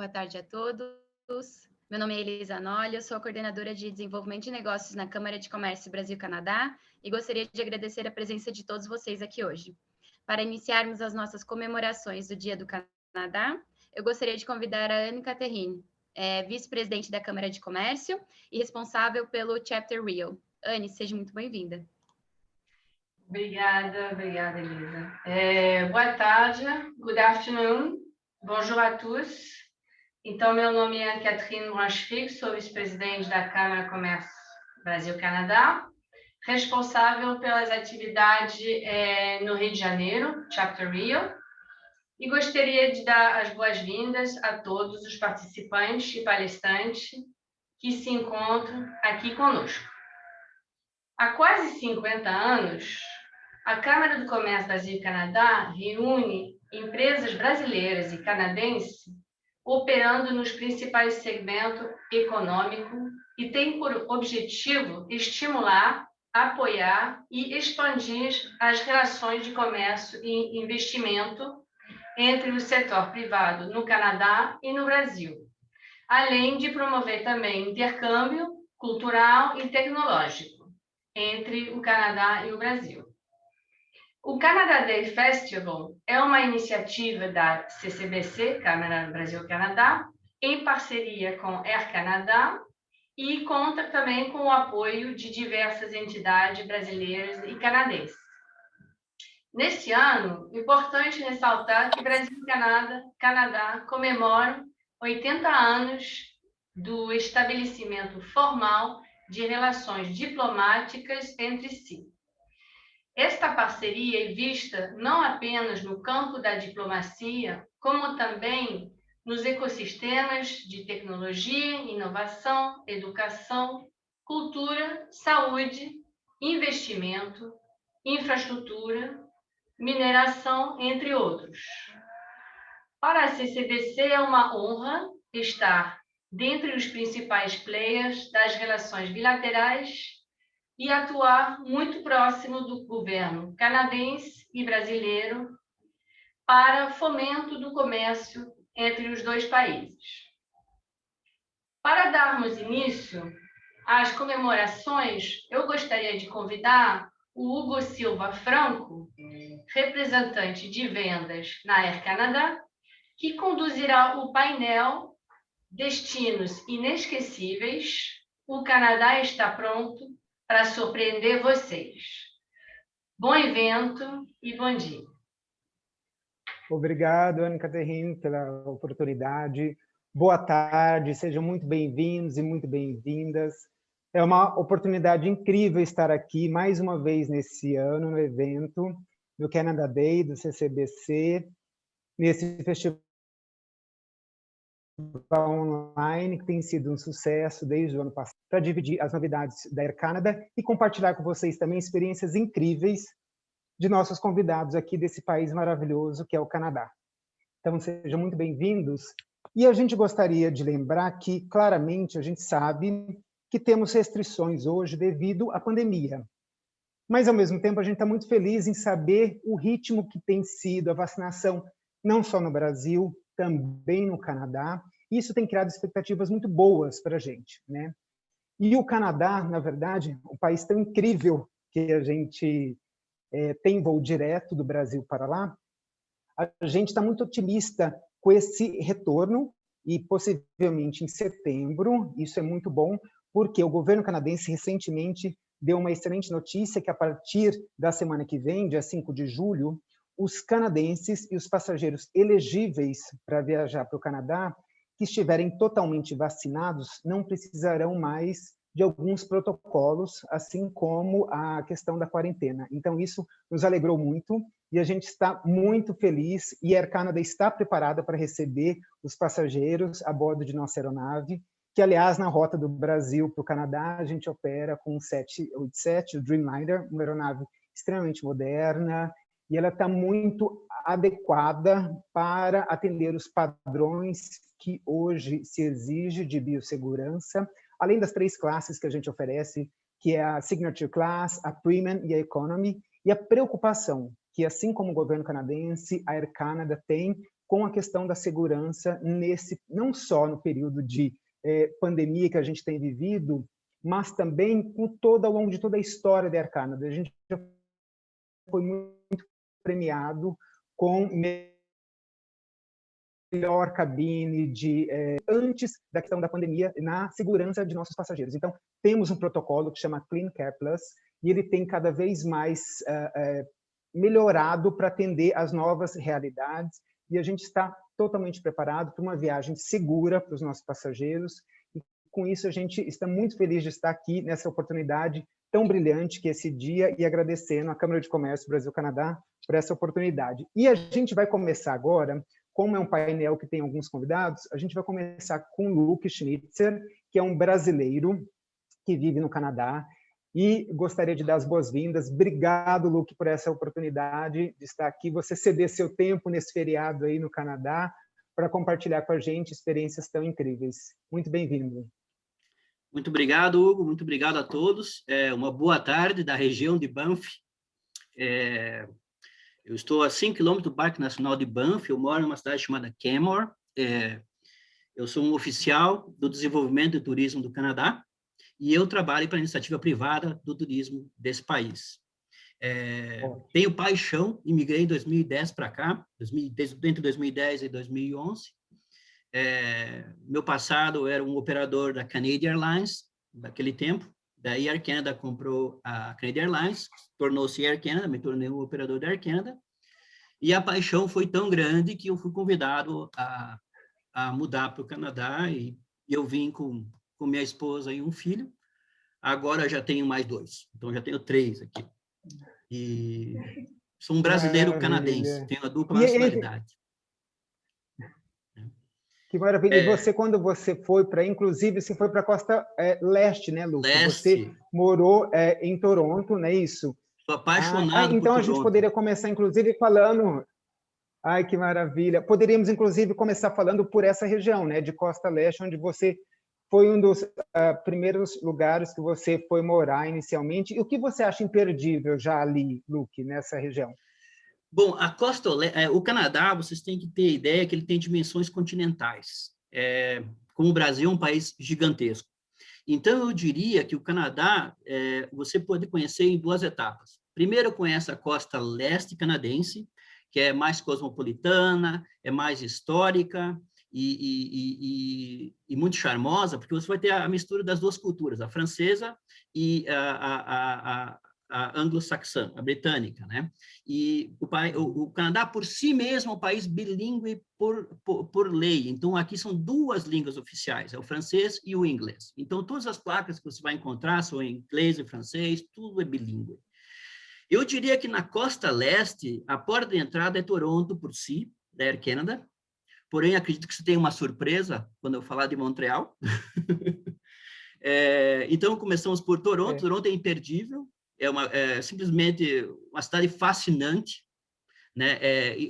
Boa tarde a todos. Meu nome é Elisa Nolli, eu sou a coordenadora de Desenvolvimento de Negócios na Câmara de Comércio Brasil-Canadá e gostaria de agradecer a presença de todos vocês aqui hoje. Para iniciarmos as nossas comemorações do Dia do Canadá, eu gostaria de convidar a Anne Catherine, vice-presidente da Câmara de Comércio e responsável pelo Chapter Rio. Anne, seja muito bem-vinda. Obrigada, Elisa. Boa tarde, good afternoon, bonjour à tous. Então, meu nome é Catherine Branchevig, sou vice-presidente da Câmara de Comércio Brasil-Canadá, responsável pelas atividades no Rio de Janeiro, Chapter Rio, e gostaria de dar as boas-vindas a todos os participantes e palestrantes que se encontram aqui conosco. Há quase 50 anos, a Câmara do Comércio Brasil-Canadá reúne empresas brasileiras e canadenses operando nos principais segmentos econômicos e tem por objetivo estimular, apoiar e expandir as relações de comércio e investimento entre o setor privado no Canadá e no Brasil, além de promover também intercâmbio cultural e tecnológico entre o Canadá e o Brasil. O Canada Day Festival é uma iniciativa da CCBC, Câmara Brasil-Canadá, em parceria com Air Canada e conta também com o apoio de diversas entidades brasileiras e canadenses. Neste ano, é importante ressaltar que Brasil e Canadá comemoram 80 anos do estabelecimento formal de relações diplomáticas entre si. Esta parceria é vista não apenas no campo da diplomacia, como também nos ecossistemas de tecnologia, inovação, educação, cultura, saúde, investimento, infraestrutura, mineração, entre outros. Para a CCBC é uma honra estar dentre os principais players das relações bilaterais e atuar muito próximo do governo canadense e brasileiro para fomento do comércio entre os dois países. Para darmos início às comemorações, eu gostaria de convidar o Hugo Silva Franco, representante de vendas na Air Canada, que conduzirá o painel Destinos Inesquecíveis. O Canadá está pronto para surpreender vocês. Bom evento e bom dia. Obrigado, Anne Catherine, pela oportunidade. Boa tarde, sejam muito bem-vindos e muito bem-vindas. É uma oportunidade incrível estar aqui mais uma vez nesse ano, no evento do Canada Day, do CCBC, nesse festival online, que tem sido um sucesso desde o ano passado, para dividir as novidades da Air Canada e compartilhar com vocês também experiências incríveis de nossos convidados aqui desse país maravilhoso que é o Canadá. Então, sejam muito bem-vindos. E a gente gostaria de lembrar que, claramente, a gente sabe que temos restrições hoje devido à pandemia. Mas, ao mesmo tempo, a gente está muito feliz em saber o ritmo que tem sido a vacinação, não só no Brasil, também no Canadá. Isso tem criado expectativas muito boas para a gente, né? E o Canadá, na verdade, um país tão incrível que a gente tem voo direto do Brasil para lá, a gente está muito otimista com esse retorno e possivelmente em setembro, isso é muito bom, porque o governo canadense recentemente deu uma excelente notícia que a partir da semana que vem, dia 5 de julho, os canadenses e os passageiros elegíveis para viajar para o Canadá, que estiverem totalmente vacinados, não precisarão mais de alguns protocolos, assim como a questão da quarentena. Então, isso nos alegrou muito e a gente está muito feliz e a Air Canada está preparada para receber os passageiros a bordo de nossa aeronave, que, aliás, na rota do Brasil para o Canadá, a gente opera com o 787, o Dreamliner, uma aeronave extremamente moderna, e ela está muito adequada para atender os padrões que hoje se exige de biossegurança, além das 3 classes que a gente oferece, que é a Signature Class, a Premium e a Economy, e a preocupação que, assim como o governo canadense, a Air Canada tem com a questão da segurança, não só no período de pandemia que a gente tem vivido, mas também ao longo de toda a história da Air Canada. A gente já foi muito premiado com melhor cabine antes da questão da pandemia na segurança de nossos passageiros. Então, temos um protocolo que chama Clean Care Plus e ele tem cada vez mais melhorado para atender às novas realidades e a gente está totalmente preparado para uma viagem segura para os nossos passageiros e com isso a gente está muito feliz de estar aqui nessa oportunidade tão brilhante que é esse dia e agradecendo à Câmara de Comércio Brasil-Canadá por essa oportunidade. E a gente vai começar agora, como é um painel que tem alguns convidados, a gente vai começar com o Luke Schnitzer, que é um brasileiro que vive no Canadá, e gostaria de dar as boas-vindas. Obrigado, Luke, por essa oportunidade de estar aqui, você ceder seu tempo nesse feriado aí no Canadá para compartilhar com a gente experiências tão incríveis. Muito bem-vindo. Muito obrigado, Hugo. Muito obrigado a todos. Uma boa tarde da região de Banff. Eu estou a 5 quilômetros do Parque Nacional de Banff. Eu moro numa cidade chamada Canmore. Eu sou um oficial do desenvolvimento do turismo do Canadá e eu trabalho para a iniciativa privada do turismo desse país. Tenho paixão, imigrei em 2010 para cá, entre 2010 e 2011. Meu passado era um operador da Canadian Airlines, daquele tempo. Daí a Air Canada comprou a Canadian Airlines, tornou-se Air Canada, me tornei um operador da Air Canada. E a paixão foi tão grande que eu fui convidado a mudar para o Canadá e eu vim com minha esposa e um filho. Agora já tenho mais 2, então já tenho 3 aqui. E sou um brasileiro canadense, tenho a dupla nacionalidade. Que maravilha. E você, quando você foi para, inclusive, você foi para a costa leste, né, Luke? Leste. Você morou em Toronto, não é isso? Sou apaixonado por então Toronto. A gente poderia começar, inclusive, falando... Ai, que maravilha. Poderíamos, inclusive, começar falando por essa região, né, de Costa Leste, onde você foi um dos primeiros lugares que você foi morar inicialmente. E o que você acha imperdível já ali, Luke, nessa região? Bom, o Canadá, vocês têm que ter ideia que ele tem dimensões continentais. Como o Brasil é um país gigantesco. Então, eu diria que o Canadá, você pode conhecer em 2 etapas. Primeiro, conhece a costa leste canadense, que é mais cosmopolitana, é mais histórica e muito charmosa, porque você vai ter a mistura das 2 culturas, a francesa e a anglo-saxã, a britânica, né? E o Canadá, por si mesmo, é um país bilíngue por lei. Então, aqui são 2 línguas oficiais, é o francês e o inglês. Então, todas as placas que você vai encontrar são em inglês e francês, tudo é bilíngue. Eu diria que na costa leste, a porta de entrada é Toronto por si, da Air Canada. Porém, acredito que você tem uma surpresa quando eu falar de Montreal. Então, começamos por Toronto. Toronto é imperdível. simplesmente uma cidade fascinante, né?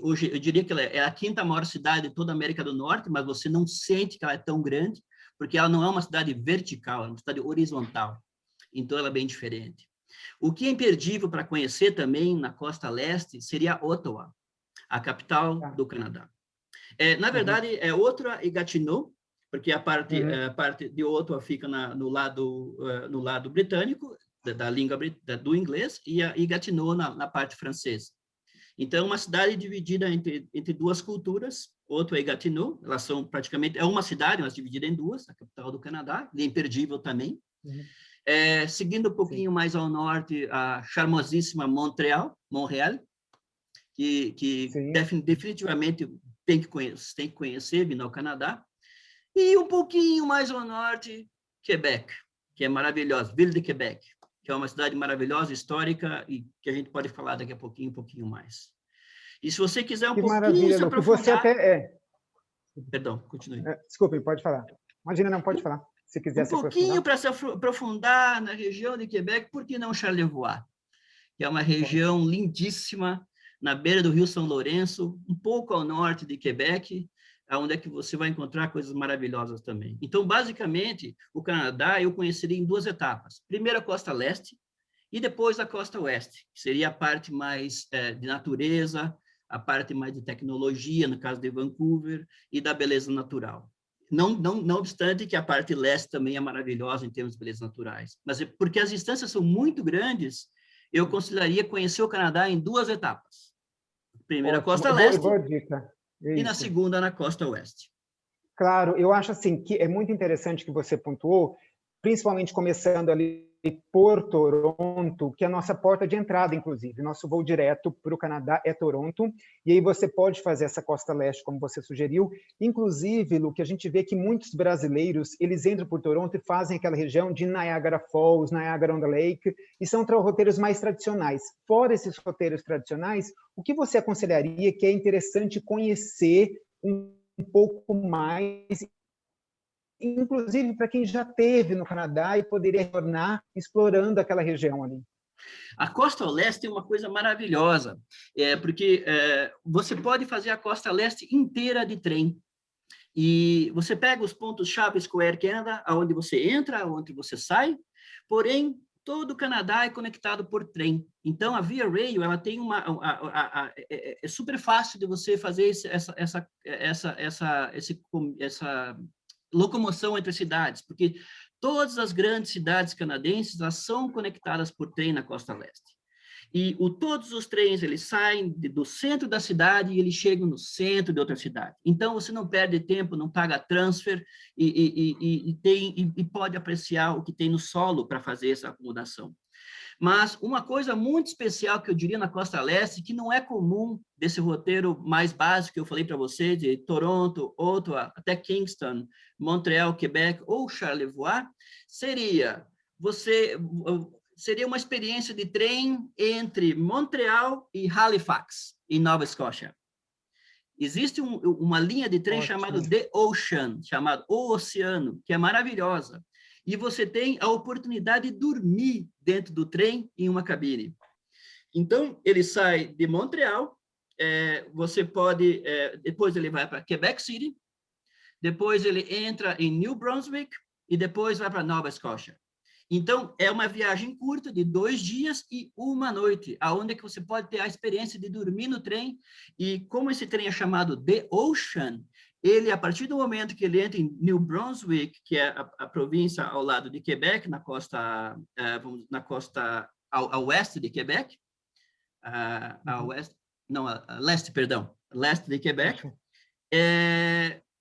Hoje eu diria que ela é a quinta maior cidade de toda a América do Norte, mas você não sente que ela é tão grande, porque ela não é uma cidade vertical, é uma cidade horizontal. Então, ela é bem diferente. O que é imperdível para conhecer também na costa leste seria Ottawa, a capital do Canadá. Na verdade, é Ottawa e Gatineau, porque a parte de Ottawa fica no lado britânico, da língua do inglês, e Gatineau na parte francesa. Então, uma cidade dividida entre duas culturas, Ottawa e Gatineau, elas são praticamente, é uma cidade, mas dividida em duas, a capital do Canadá, e é imperdível também. Seguindo um pouquinho mais ao norte, a charmosíssima Montreal, que definitivamente tem que conhecer, vindo ao Canadá. E um pouquinho mais ao norte, Quebec, que é maravilhosa, Ville de Quebec, que é uma cidade maravilhosa, histórica, e que a gente pode falar daqui a pouquinho, um pouquinho mais. E se você quiser um pouquinho se aprofundar... Você até Perdão, continue. Desculpe, pode falar. Imagina, não, pode falar. Se quiser se aprofundar. Um pouquinho para se aprofundar na região de Quebec, por que não Charlevoix? Que é uma região lindíssima, na beira do Rio São Lourenço, um pouco ao norte de Quebec, onde é que você vai encontrar coisas maravilhosas também. Então, basicamente, o Canadá eu conheceria em duas etapas. Primeiro a costa leste e depois a costa oeste, que seria a parte mais de natureza, a parte mais de tecnologia, no caso de Vancouver, e da beleza natural. Não obstante que a parte leste também é maravilhosa em termos de beleza naturais, mas porque as distâncias são muito grandes, eu consideraria conhecer o Canadá em duas etapas. Primeira, a costa leste, boa dica. E na segunda, na costa oeste. Claro, eu acho assim que é muito interessante que você pontuou, principalmente começando ali por Toronto, que é a nossa porta de entrada, inclusive. Nosso voo direto para o Canadá é Toronto, e aí você pode fazer essa costa leste, como você sugeriu. Inclusive, Lu, que a gente vê que muitos brasileiros, eles entram por Toronto e fazem aquela região de Niagara Falls, Niagara-on-the-Lake, e são roteiros mais tradicionais. Fora esses roteiros tradicionais, o que você aconselharia que é interessante conhecer um pouco mais, inclusive para quem já esteve no Canadá e poderia retornar explorando aquela região ali? A costa leste é uma coisa maravilhosa, porque você pode fazer a costa leste inteira de trem. E você pega os pontos-chave com o Air Canada, onde você entra, onde você sai, porém, todo o Canadá é conectado por trem. Então, a Via Rail, ela tem é super fácil de você fazer essa locomoção entre cidades, porque todas as grandes cidades canadenses, elas são conectadas por trem na costa leste. E todos os trens, eles saem do centro da cidade e eles chegam no centro de outra cidade. Então, você não perde tempo, não paga transfer e pode apreciar o que tem no solo para fazer essa acomodação. Mas uma coisa muito especial que eu diria na costa leste, que não é comum desse roteiro mais básico que eu falei para você, de Toronto, Ottawa, até Kingston, Montreal, Quebec ou Charlevoix, seria uma experiência de trem entre Montreal e Halifax, em Nova Escócia. Existe uma linha de trem chamada The Ocean, chamado O Oceano, que é maravilhosa. E você tem a oportunidade de dormir dentro do trem em uma cabine. Então, ele sai de Montreal, você pode... depois ele vai para Quebec City, depois ele entra em New Brunswick e depois vai para Nova Escócia. Então, é uma viagem curta de 2 dias e 1 noite, aonde que você pode ter a experiência de dormir no trem. E como esse trem é chamado The Ocean, ele, a partir do momento que ele entra em New Brunswick, que é a província ao lado de Quebec, na costa ao oeste de Quebec, leste de Quebec,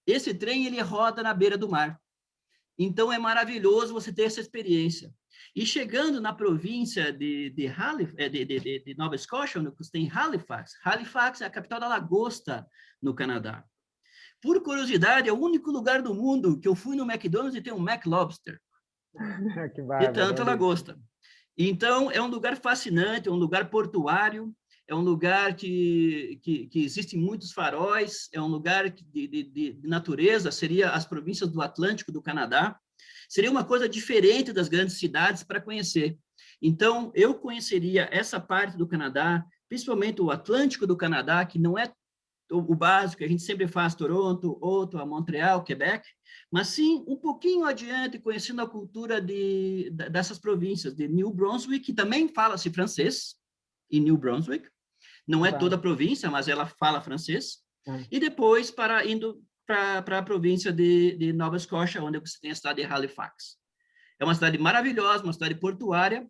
esse trem ele roda na beira do mar. Então, é maravilhoso você ter essa experiência. E chegando na província de Nova Escócia, onde você tem Halifax, Halifax é a capital da lagosta no Canadá. Por curiosidade, é o único lugar do mundo que eu fui no McDonald's e tem um McLobster. Que bárbaro, de tanta lagosta. Então, é um lugar fascinante, é um lugar portuário, é um lugar que existem muitos faróis, é um lugar de natureza, seria as províncias do Atlântico do Canadá. Seria uma coisa diferente das grandes cidades para conhecer. Então, eu conheceria essa parte do Canadá, principalmente o Atlântico do Canadá, que não é o básico, a gente sempre faz Toronto, Ottawa, Montreal, Quebec, mas sim um pouquinho adiante, conhecendo a cultura dessas províncias, de New Brunswick, que também fala-se francês, em New Brunswick, não é toda a província, mas ela fala francês, e depois indo para a província de Nova Escócia, onde você tem a cidade de Halifax. É uma cidade maravilhosa, uma cidade portuária,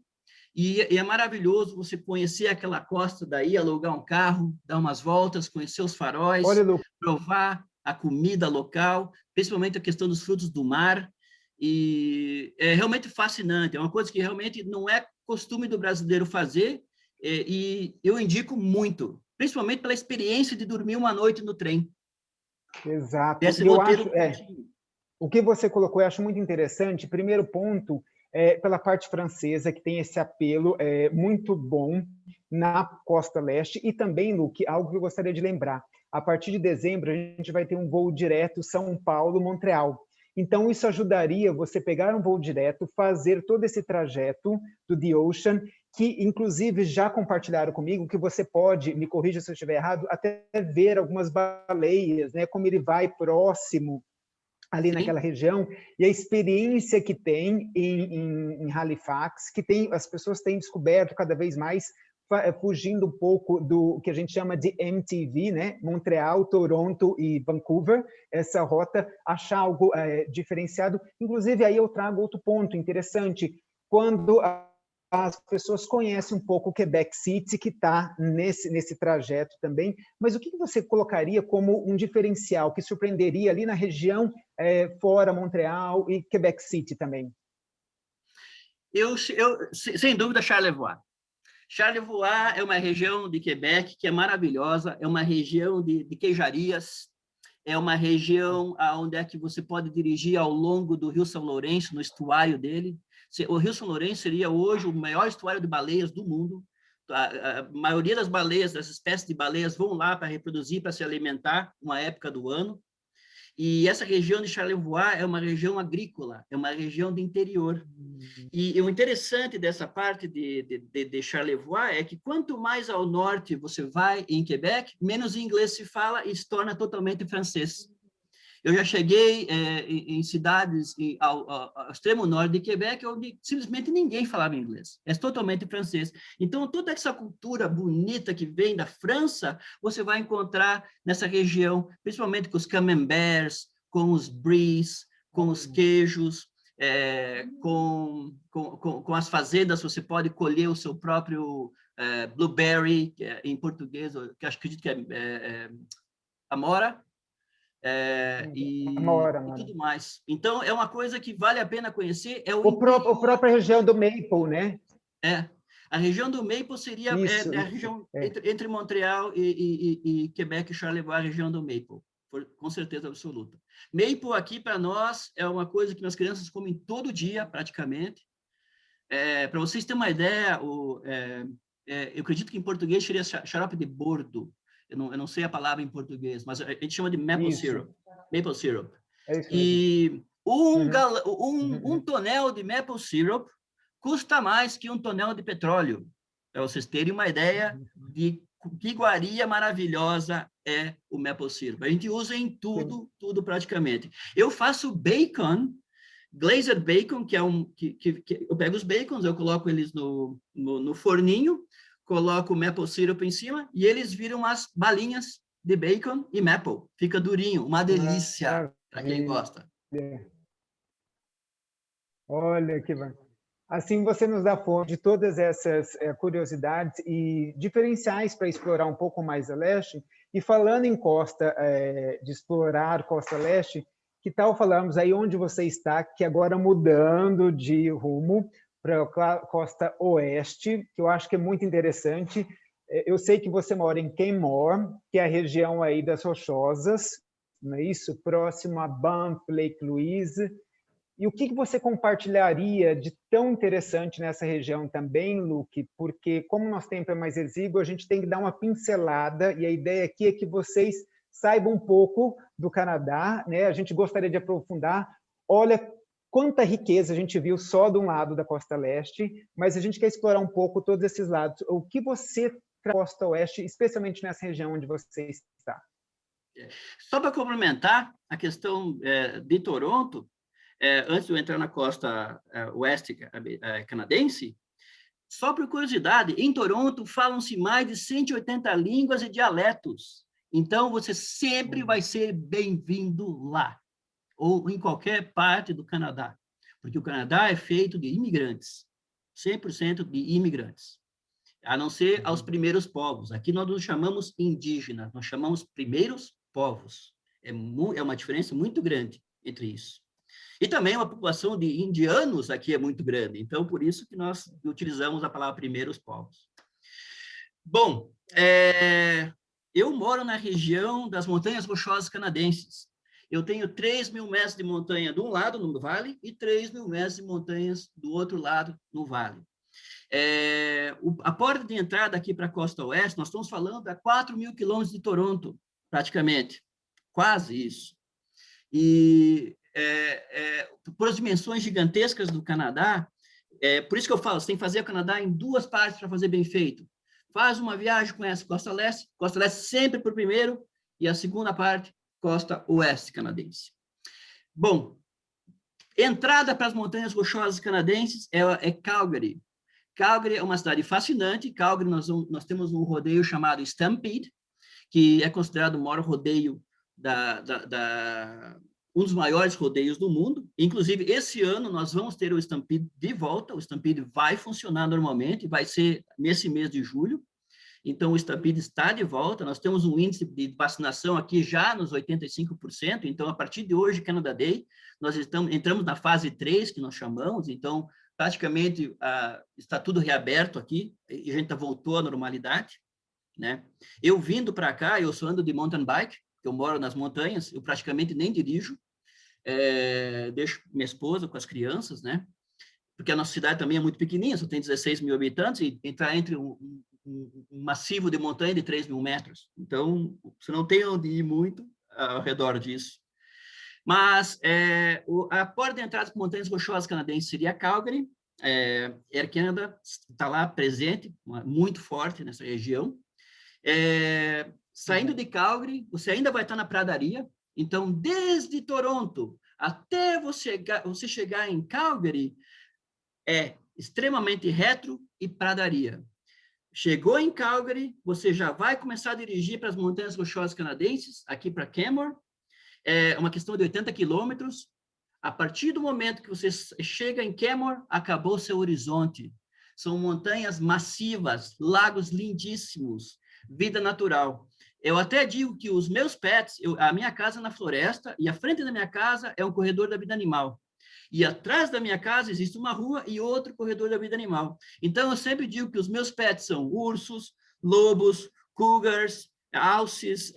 e é maravilhoso você conhecer aquela costa daí, alugar um carro, dar umas voltas, conhecer os faróis, provar a comida local, principalmente a questão dos frutos do mar, e é realmente fascinante, é uma coisa que realmente não é costume do brasileiro fazer, e eu indico muito, principalmente pela experiência de dormir uma noite no trem. Exato. Esse roteiro... O que você colocou eu acho muito interessante. Primeiro ponto, pela parte francesa, que tem esse apelo muito bom na costa leste, e também, Luke, algo que eu gostaria de lembrar, a partir de dezembro a gente vai ter um voo direto São Paulo-Montreal. Então, isso ajudaria você pegar um voo direto, fazer todo esse trajeto do The Ocean, que, inclusive, já compartilharam comigo, que você pode, me corrija se eu estiver errado, até ver algumas baleias, né, como ele vai próximo ali naquela região, e a experiência que tem em Halifax, que as pessoas têm descoberto cada vez mais, fugindo um pouco do que a gente chama de MTV, né? Montreal, Toronto e Vancouver, essa rota, achar algo diferenciado. Inclusive, aí eu trago outro ponto interessante, quando as pessoas conhecem um pouco o Quebec City, que está nesse trajeto também, mas o que você colocaria como um diferencial que surpreenderia ali na região fora Montreal e Quebec City também? Sem dúvida, Charlevoix. Charlevoix é uma região de Quebec que é maravilhosa, é uma região de queijarias, é uma região onde é que você pode dirigir ao longo do Rio São Lourenço, no estuário dele. O Rio São Lourenço seria hoje o maior estuário de baleias do mundo. A maioria das baleias, das espécies de baleias, vão lá para reproduzir, para se alimentar, uma época do ano. E essa região de Charlevoix é uma região agrícola, é uma região de interior. E o interessante dessa parte de Charlevoix é que quanto mais ao norte você vai em Quebec, menos inglês se fala e se torna totalmente francês. Eu já cheguei em cidades ao extremo norte de Quebec, onde simplesmente ninguém falava inglês. É totalmente francês. Então, toda essa cultura bonita que vem da França, você vai encontrar nessa região, principalmente com os camemberts, com os bries, com os queijos, com as fazendas, você pode colher o seu próprio blueberry, que em português, que acho que acredito que é amora, e tudo mais. Então, é uma coisa que vale a pena conhecer. A própria região do Maple, né? A região do Maple seria a região entre Montreal e Quebec e Charlevoix, a região do Maple, com certeza absoluta. Maple aqui, para nós, é uma coisa que as crianças comem todo dia, praticamente. Para vocês terem uma ideia, eu acredito que em português seria xarope de bordo. Eu não sei a palavra em português, mas a gente chama de maple syrup. Maple syrup. E um tonel de maple syrup custa mais que um tonel de petróleo, para vocês terem uma ideia de que iguaria maravilhosa é o maple syrup. A gente usa em tudo praticamente. Eu faço bacon, glazed bacon, que eu pego os bacons, eu coloco eles no forninho, coloco o maple syrup em cima e eles viram as balinhas de bacon e maple. Fica durinho, uma delícia para quem gosta. Olha que bom. Assim você nos dá fonte de todas essas curiosidades e diferenciais para explorar um pouco mais a leste. E falando em costa, de explorar costa leste, que tal falarmos aí onde você está, que agora mudando de rumo para a costa oeste, que eu acho que é muito interessante. Eu sei que você mora em Kenmore, que é a região aí das Rochosas, não é isso? Próximo a Banff, Lake Louise. E o que você compartilharia de tão interessante nessa região também, Luke? Porque, como o nosso tempo é mais exíguo, a gente tem que dar uma pincelada, e a ideia aqui é que vocês saibam um pouco do Canadá, né? A gente gostaria de aprofundar. Olha quanta riqueza a gente viu só de um lado da costa leste, mas a gente quer explorar um pouco todos esses lados. O que você traz da costa oeste, especialmente nessa região onde você está? Só para complementar a questão de Toronto, antes de eu entrar na costa oeste canadense, só por curiosidade, em Toronto falam-se mais de 180 línguas e dialetos. Então, você sempre vai ser bem-vindo lá, ou em qualquer parte do Canadá, porque o Canadá é feito de imigrantes, 100% de imigrantes, a não ser aos primeiros povos. Aqui nós não chamamos indígenas, nós chamamos primeiros povos. É uma diferença muito grande entre isso. E também a população de indianos aqui é muito grande, então por isso que nós utilizamos a palavra primeiros povos. Bom, eu moro na região das Montanhas Rochosas Canadenses. Eu tenho 3.000 metros de montanha de um lado, no vale, e 3.000 metros de montanhas do outro lado, no vale. A porta de entrada aqui para a costa oeste, nós estamos falando a 4.000 quilômetros de Toronto, praticamente. Quase isso. E por as dimensões gigantescas do Canadá, por isso que eu falo, você tem que fazer o Canadá em duas partes para fazer bem feito. Faz uma viagem, conhece Costa Leste sempre por primeiro, e a segunda parte, Costa Oeste canadense. Bom, entrada para as Montanhas Rochosas Canadenses é Calgary. Calgary é uma cidade fascinante. Calgary, nós temos um rodeio chamado Stampede, que é considerado o maior rodeio um dos maiores rodeios do mundo. Inclusive, esse ano nós vamos ter o Stampede de volta. O Stampede vai funcionar normalmente, vai ser nesse mês de julho. Então, o Stampede está de volta. Nós temos um índice de vacinação aqui já nos 85%. Então, a partir de hoje, Canada Day, nós entramos na fase 3, que nós chamamos. Então, praticamente, está tudo reaberto aqui e a gente voltou à normalidade, né? Eu vindo para cá, eu sou ando de mountain bike, eu moro nas montanhas, eu praticamente nem dirijo, deixo minha esposa com as crianças, né? Porque a nossa cidade também é muito pequenininha, só tem 16.000 habitantes, e entrar entre um massivo de montanha de 3.000 metros. Então, você não tem onde ir muito ao redor disso. Mas a porta de entrada para Montanhas Rochosas Canadenses seria Calgary. Air Canada está lá presente, muito forte nessa região. Saindo de Calgary, você ainda vai estar na pradaria. Então, desde Toronto até você chegar em Calgary, é extremamente retro e pradaria. Chegou em Calgary, você já vai começar a dirigir para as Montanhas Rochosas Canadenses, aqui para Canmore. É uma questão de 80 quilômetros. A partir do momento que você chega em Canmore, acabou seu horizonte. São montanhas massivas, lagos lindíssimos, vida natural. Eu até digo que os meus pets, a minha casa é na floresta, e a frente da minha casa é um corredor da vida animal. E atrás da minha casa existe uma rua e outro corredor da vida animal. Então, eu sempre digo que os meus pets são ursos, lobos, cougars, alces,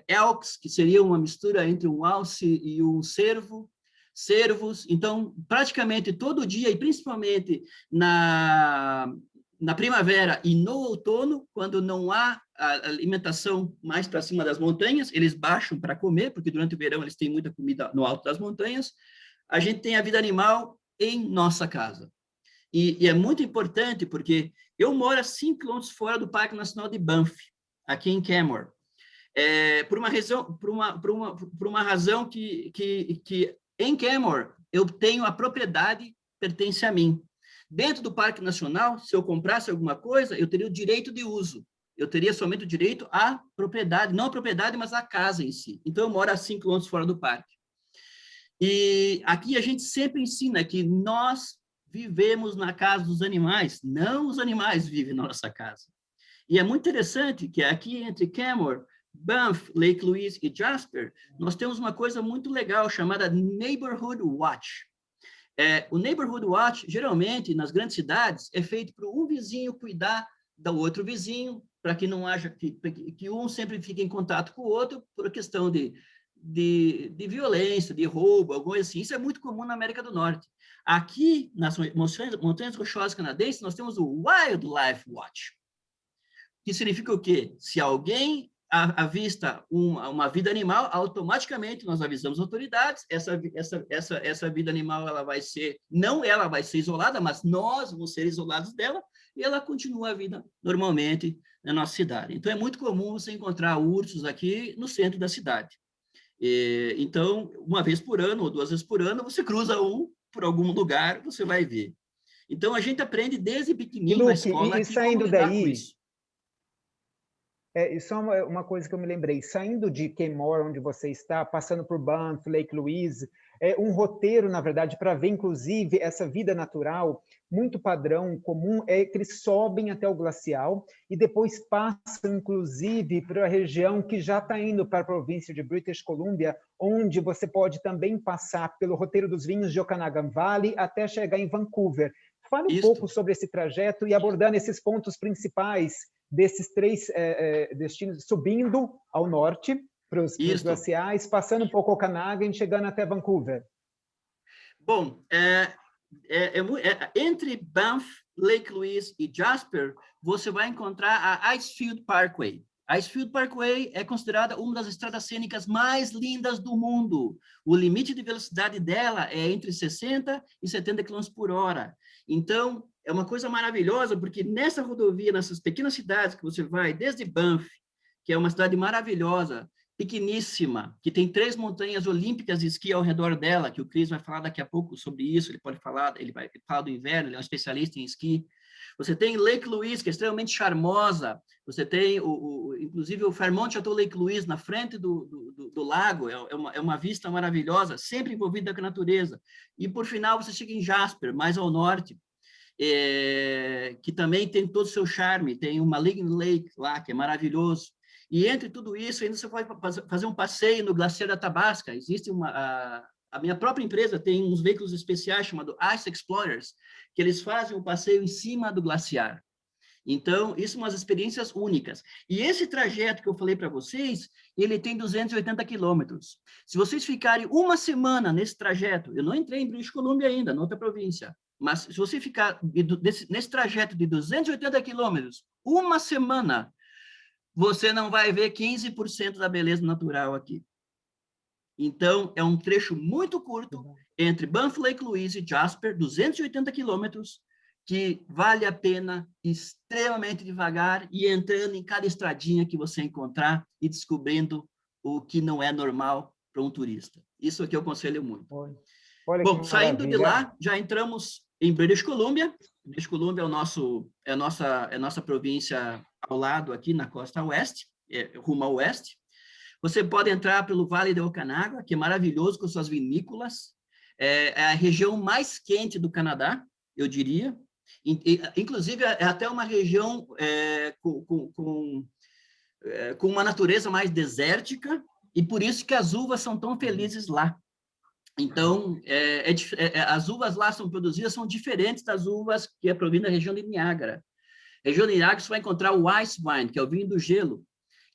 elks, que seria uma mistura entre um alce e um cervos. Então, praticamente todo dia, e principalmente na primavera e no outono, quando não há a alimentação mais para cima das montanhas, eles baixam para comer, porque durante o verão eles têm muita comida no alto das montanhas. A gente tem a vida animal em nossa casa. E é muito importante, porque eu moro a 5 quilômetros fora do Parque Nacional de Banff, aqui em Canmore. Por uma razão que em Canmore eu tenho a propriedade, pertence a mim. Dentro do Parque Nacional, se eu comprasse alguma coisa, eu teria o direito de uso. Eu teria somente o direito à propriedade, não a propriedade, mas a casa em si. Então, eu moro a 5 quilômetros fora do parque. E aqui a gente sempre ensina que nós vivemos na casa dos animais, não os animais vivem na nossa casa. E é muito interessante que aqui entre Canmore, Banff, Lake Louise e Jasper, nós temos uma coisa muito legal chamada Neighborhood Watch. O Neighborhood Watch, geralmente, nas grandes cidades, é feito para um vizinho cuidar do outro vizinho, para que não haja que um sempre fique em contato com o outro por questão de violência, de roubo, alguma coisa assim. Isso é muito comum na América do Norte. Aqui, nas Montanhas Rochosas Canadenses, nós temos o Wildlife Watch, que significa o quê? Se alguém avista uma vida animal, automaticamente nós avisamos as autoridades, essa vida animal ela vai ser isolada, mas nós vamos ser isolados dela, e ela continua a vida normalmente na nossa cidade. Então, é muito comum você encontrar ursos aqui no centro da cidade. Então, uma vez por ano ou 2 vezes por ano, você cruza por algum lugar, você vai ver. Então, a gente aprende desde pequenininho na escola e saindo como lidar com daí, isso. Isso é uma coisa que eu me lembrei. Saindo de Kenmore, onde você está, passando por Banff, Lake Louise, um roteiro, na verdade, para ver, inclusive, essa vida natural, muito padrão, comum, é que eles sobem até o glacial e depois passam, inclusive, para a região que já está indo para a província de British Columbia, onde você pode também passar pelo roteiro dos vinhos de Okanagan Valley até chegar em Vancouver. Fale um pouco sobre esse trajeto e abordando esses pontos principais desses 3 destinos, subindo ao norte para os glaciais, passando um pouco Okanagan e chegando até Vancouver. Bom, entre Banff, Lake Louise e Jasper, você vai encontrar a Icefield Parkway. A Icefield Parkway é considerada uma das estradas cênicas mais lindas do mundo. O limite de velocidade dela é entre 60 e 70 km por hora. Então, é uma coisa maravilhosa, porque nessa rodovia, nessas pequenas cidades que você vai, desde Banff, que é uma cidade maravilhosa, pequeníssima, que tem 3 montanhas olímpicas de esqui ao redor dela, que o Cris vai falar daqui a pouco sobre isso, ele vai falar do inverno, ele é um especialista em esqui. Você tem Lake Louise, que é extremamente charmosa. Você tem, inclusive, o Fairmont Chateau Lake Louise, na frente do lago. É uma vista maravilhosa, sempre envolvida com a natureza. E, por final, você chega em Jasper, mais ao norte, que também tem todo o seu charme. Tem o Maligne Lake lá, que é maravilhoso. E, entre tudo isso, ainda você pode fazer um passeio no Glaciar da Tabasca. Existe a minha própria empresa tem uns veículos especiais chamados Ice Explorers, que eles fazem um passeio em cima do glaciar. Então, isso são umas experiências únicas. E esse trajeto que eu falei para vocês, ele tem 280 quilômetros. Se vocês ficarem uma semana nesse trajeto, eu não entrei em British Columbia ainda, na outra província, mas se você ficar nesse trajeto de 280 quilômetros, uma semana, você não vai ver 15% da beleza natural aqui. Então, é um trecho muito curto entre Banff, Lake Louise e Jasper, 280 quilômetros, que vale a pena extremamente devagar e entrando em cada estradinha que você encontrar e descobrindo o que não é normal para um turista. Isso aqui eu aconselho muito. Olha, bom, saindo de lá, já entramos em British Columbia. British Columbia é a nossa província ao lado aqui na costa oeste, rumo ao oeste. Você pode entrar pelo Vale de Okanagan, que é maravilhoso com suas vinícolas. É a região mais quente do Canadá, eu diria. Inclusive, é até uma região com uma natureza mais desértica, e por isso que as uvas são tão felizes lá. Então, as uvas lá são diferentes das uvas que é provinda da região de Niágara. Na região de Niágara, você vai encontrar o ice wine, que é o vinho do gelo,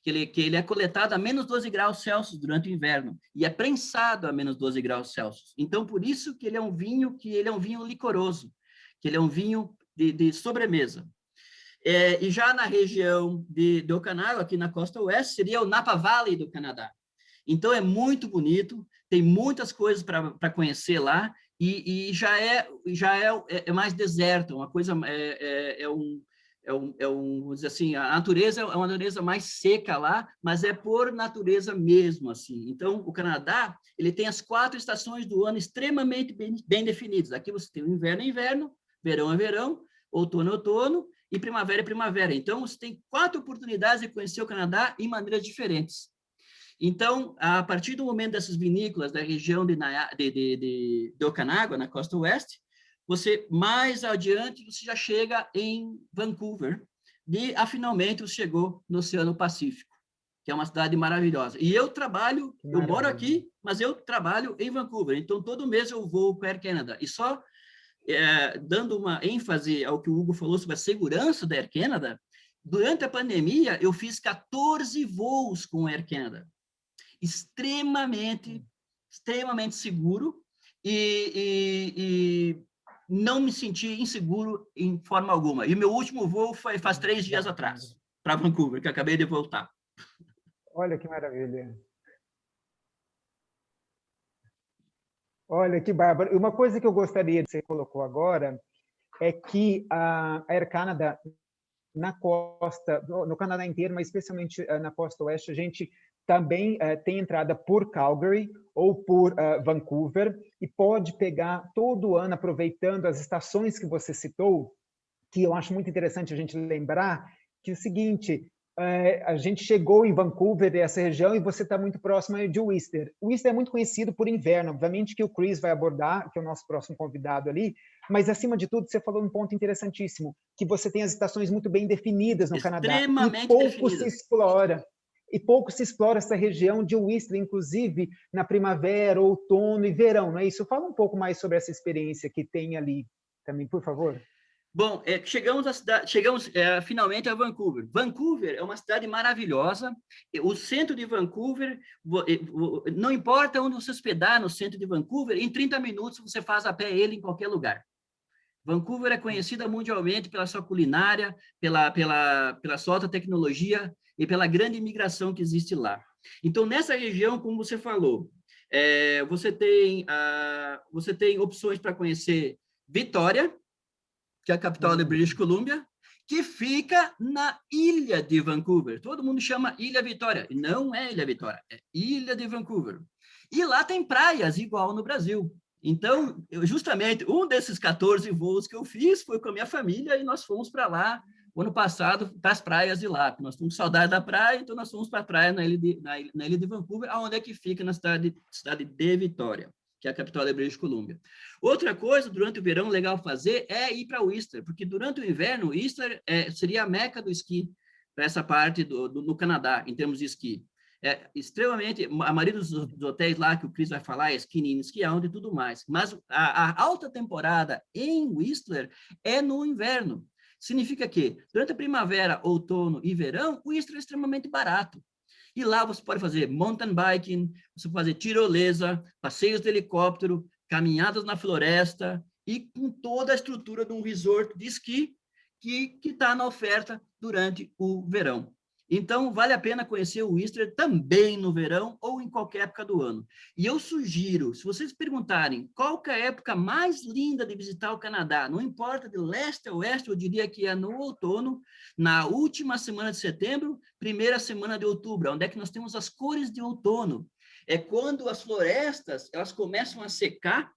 que ele é coletado a menos 12 graus Celsius durante o inverno e é prensado a menos 12 graus Celsius. Então, por isso que ele é um vinho licoroso, que ele é um vinho de sobremesa. E já na região de Okanagan, aqui na costa oeste, seria o Napa Valley do Canadá. Então, é muito bonito, tem muitas coisas para conhecer lá e já é mais deserto, uma coisa, vamos dizer assim, a natureza é uma natureza mais seca lá, mas é por natureza mesmo, assim. Então, o Canadá, ele tem as 4 estações do ano extremamente bem definidas. Aqui você tem o inverno é inverno, verão é verão, outono é outono e primavera é primavera. Então, você tem 4 oportunidades de conhecer o Canadá em maneiras diferentes. Então, a partir do momento dessas vinícolas da região de Okanagan, na costa oeste, você, mais adiante, você já chega em Vancouver, e, finalmente, você chegou no Oceano Pacífico, que é uma cidade maravilhosa. E eu moro aqui, mas eu trabalho em Vancouver, então todo mês eu vou para Air Canada. E só dando uma ênfase ao que o Hugo falou sobre a segurança da Air Canada, durante a pandemia, eu fiz 14 voos com a Air Canada. Extremamente seguro e não me senti inseguro em forma alguma. E o meu último voo faz 3 dias atrás, para Vancouver, que acabei de voltar. Olha que maravilha. Olha que bárbaro. E uma coisa que eu gostaria que você colocou agora é que a Air Canada, na costa, no Canadá inteiro, mas especialmente na costa oeste, a gente também tem entrada por Calgary ou por Vancouver e pode pegar todo ano, aproveitando as estações que você citou, que eu acho muito interessante a gente lembrar, que é o seguinte, a gente chegou em Vancouver, essa região, e você está muito próximo de Whistler. Whistler é muito conhecido por inverno, obviamente que o Chris vai abordar, que é o nosso próximo convidado ali, mas, acima de tudo, você falou um ponto interessantíssimo, que você tem as estações muito bem definidas no Canadá, e Extremamente pouco se definidas. explora. E pouco se explora essa região de Whistler, inclusive na primavera, outono e verão, não é isso? Fala um pouco mais sobre essa experiência que tem ali também, por favor. Bom, chegamos finalmente a Vancouver. Vancouver é uma cidade maravilhosa. O centro de Vancouver, não importa onde você hospedar no centro de Vancouver, em 30 minutos você faz a pé ele em qualquer lugar. Vancouver é conhecida mundialmente pela sua culinária, pela sua alta tecnologia e pela grande imigração que existe lá. Então, nessa região, como você falou, você tem opções para conhecer Vitória, que é a capital de British Columbia, que fica na ilha de Vancouver. Todo mundo chama Ilha Vitória. Não é Ilha Vitória, é Ilha de Vancouver. E lá tem praias igual no Brasil. Então, justamente, um desses 14 voos que eu fiz foi com a minha família e nós fomos para lá, ano passado, para as praias de lá. Nós tínhamos saudade da praia, então nós fomos para a praia na ilha de Vancouver, onde é que fica na cidade de Vitória, que é a capital da British Columbia. Outra coisa, durante o verão, legal fazer é ir para Whistler, porque durante o inverno, Whistler seria a meca do esqui, para essa parte no Canadá, em termos de esqui. Extremamente, a maioria dos hotéis lá que o Chris vai falar é ski-in, ski-out e tudo mais, mas a alta temporada em Whistler é no inverno. Significa que, durante a primavera, outono e verão, Whistler é extremamente barato. E lá você pode fazer mountain biking, você pode fazer tirolesa, passeios de helicóptero, caminhadas na floresta e com toda a estrutura de um resort de esqui que está na oferta durante o verão. Então, vale a pena conhecer o Whistler também no verão ou em qualquer época do ano. E eu sugiro, se vocês perguntarem qual que é a época mais linda de visitar o Canadá, não importa de leste a oeste, eu diria que é no outono, na última semana de setembro, primeira semana de outubro, onde é que nós temos as cores de outono. É quando as florestas elas começam a secar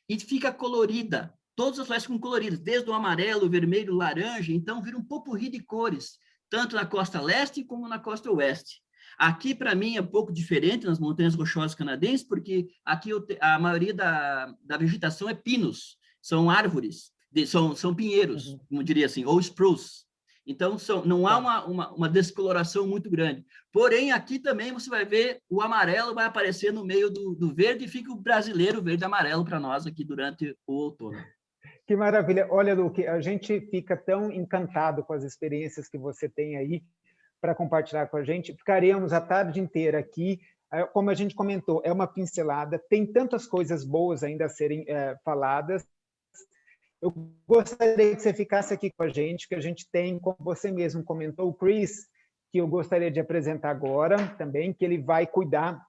e fica colorida. Todas as florestas ficam coloridas, desde o amarelo, o vermelho, o laranja, então vira um popurrí de cores, tanto na costa leste como na costa oeste. Aqui, para mim, é um pouco diferente nas montanhas rochosas canadenses, porque aqui a maioria da vegetação é pinos, são árvores, são pinheiros, como diria assim, ou spruce. Então, não há uma descoloração muito grande. Porém, aqui também você vai ver o amarelo vai aparecer no meio do verde e fica o brasileiro verde e amarelo para nós aqui durante o outono. Que maravilha. Olha, Luque, a gente fica tão encantado com as experiências que você tem aí para compartilhar com a gente. Ficaremos a tarde inteira aqui. Como a gente comentou, é uma pincelada, tem tantas coisas boas ainda a serem faladas. Eu gostaria que você ficasse aqui com a gente, que a gente tem, como você mesmo comentou, o Chris, que eu gostaria de apresentar agora também, que ele vai cuidar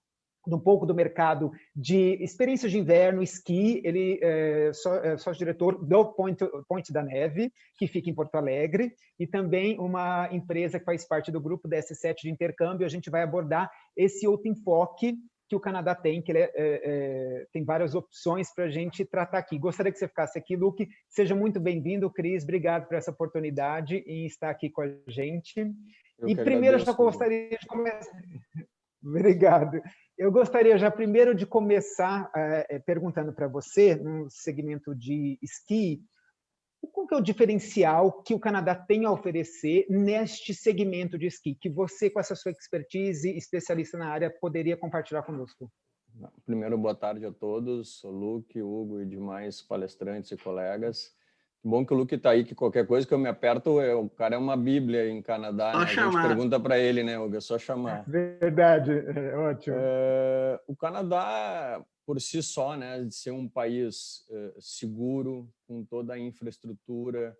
um pouco do mercado de experiências de inverno, esqui. Ele é sócio-diretor do Ponte da Neve, que fica em Porto Alegre, e também uma empresa que faz parte do grupo da S7 de intercâmbio. A gente vai abordar esse outro enfoque que o Canadá tem, que ele tem várias opções para a gente tratar aqui. Gostaria que você ficasse aqui, Luque. Seja muito bem-vindo, Cris. Obrigado por essa oportunidade em estar aqui com a gente. E primeiro eu já gostaria de começar... Obrigado. Eu gostaria já primeiro de começar perguntando para você, no segmento de esqui, qual que é o diferencial que o Canadá tem a oferecer neste segmento de esqui, que você, com essa sua expertise, especialista na área, poderia compartilhar conosco? Primeiro, boa tarde a todos. Sou Luque, Hugo e demais palestrantes e colegas. Que bom que o Luque está aí, que qualquer coisa que eu me aperto, o cara é uma bíblia em Canadá, né? A gente pergunta para ele, né, Hugo? É só chamar. Verdade, ótimo. O Canadá, por si só, né, de ser um país seguro, com toda a infraestrutura,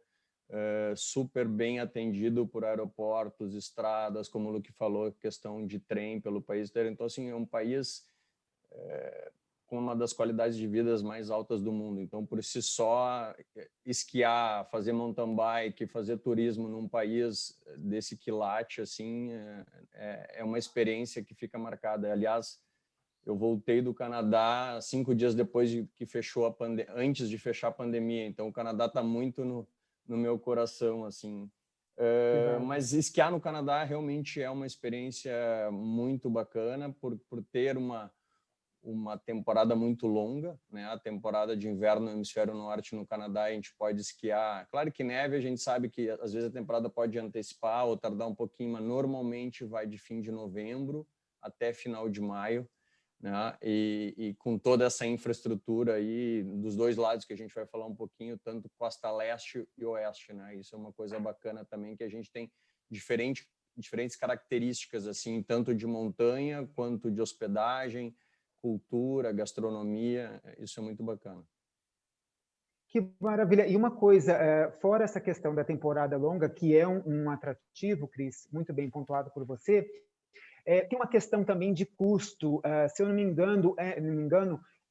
super bem atendido por aeroportos, estradas, como o Luque falou, questão de trem pelo país inteiro. Então, assim, é um país com uma das qualidades de vida mais altas do mundo. Então, por si só, esquiar, fazer mountain bike, fazer turismo num país desse quilate, assim, é uma experiência que fica marcada. Aliás, eu voltei do Canadá 5 dias depois de que fechou antes de fechar a pandemia. Então, o Canadá está muito no meu coração, assim. Mas esquiar no Canadá realmente é uma experiência muito bacana por ter uma temporada muito longa, né? A temporada de inverno no hemisfério norte no Canadá a gente pode esquiar. Claro que neve a gente sabe que às vezes a temporada pode antecipar ou tardar um pouquinho, mas normalmente vai de fim de novembro até final de maio, né? E com toda essa infraestrutura aí dos dois lados que a gente vai falar um pouquinho, tanto costa leste e oeste, né? Isso é uma coisa bacana também, que a gente tem diferentes características, assim, tanto de montanha quanto de hospedagem, cultura, gastronomia. Isso é muito bacana. Que maravilha. E uma coisa, fora essa questão da temporada longa, que é um atrativo, Cris, muito bem pontuado por você, tem uma questão também de custo. Se eu não me engano,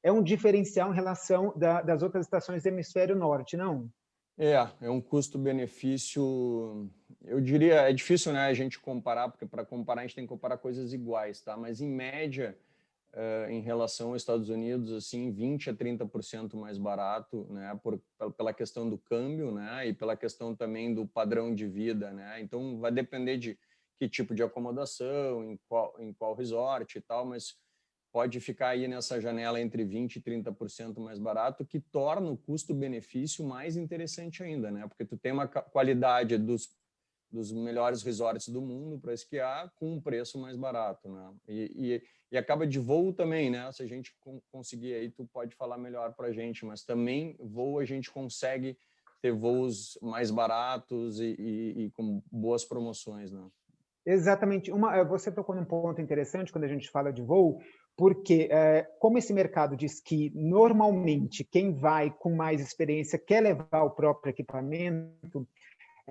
é um diferencial em relação das outras estações do hemisfério norte, não? É um custo-benefício, eu diria, é difícil, né, a gente comparar, porque para comparar a gente tem que comparar coisas iguais, tá? Mas em média, em relação aos Estados Unidos, assim, 20 a 30% mais barato, né, pela questão do câmbio, né, e pela questão também do padrão de vida, né. Então vai depender de que tipo de acomodação, em qual resort e tal, mas pode ficar aí nessa janela entre 20 e 30% mais barato, que torna o custo-benefício mais interessante ainda, né, porque tu tem uma qualidade dos melhores resorts do mundo para esquiar com um preço mais barato, né? E acaba de voo também, né? Se a gente conseguir aí, tu pode falar melhor para a gente, mas também voo a gente consegue ter voos mais baratos e com boas promoções, né? Exatamente. Você tocou num ponto interessante quando a gente fala de voo, porque como esse mercado de esqui, normalmente quem vai com mais experiência quer levar o próprio equipamento.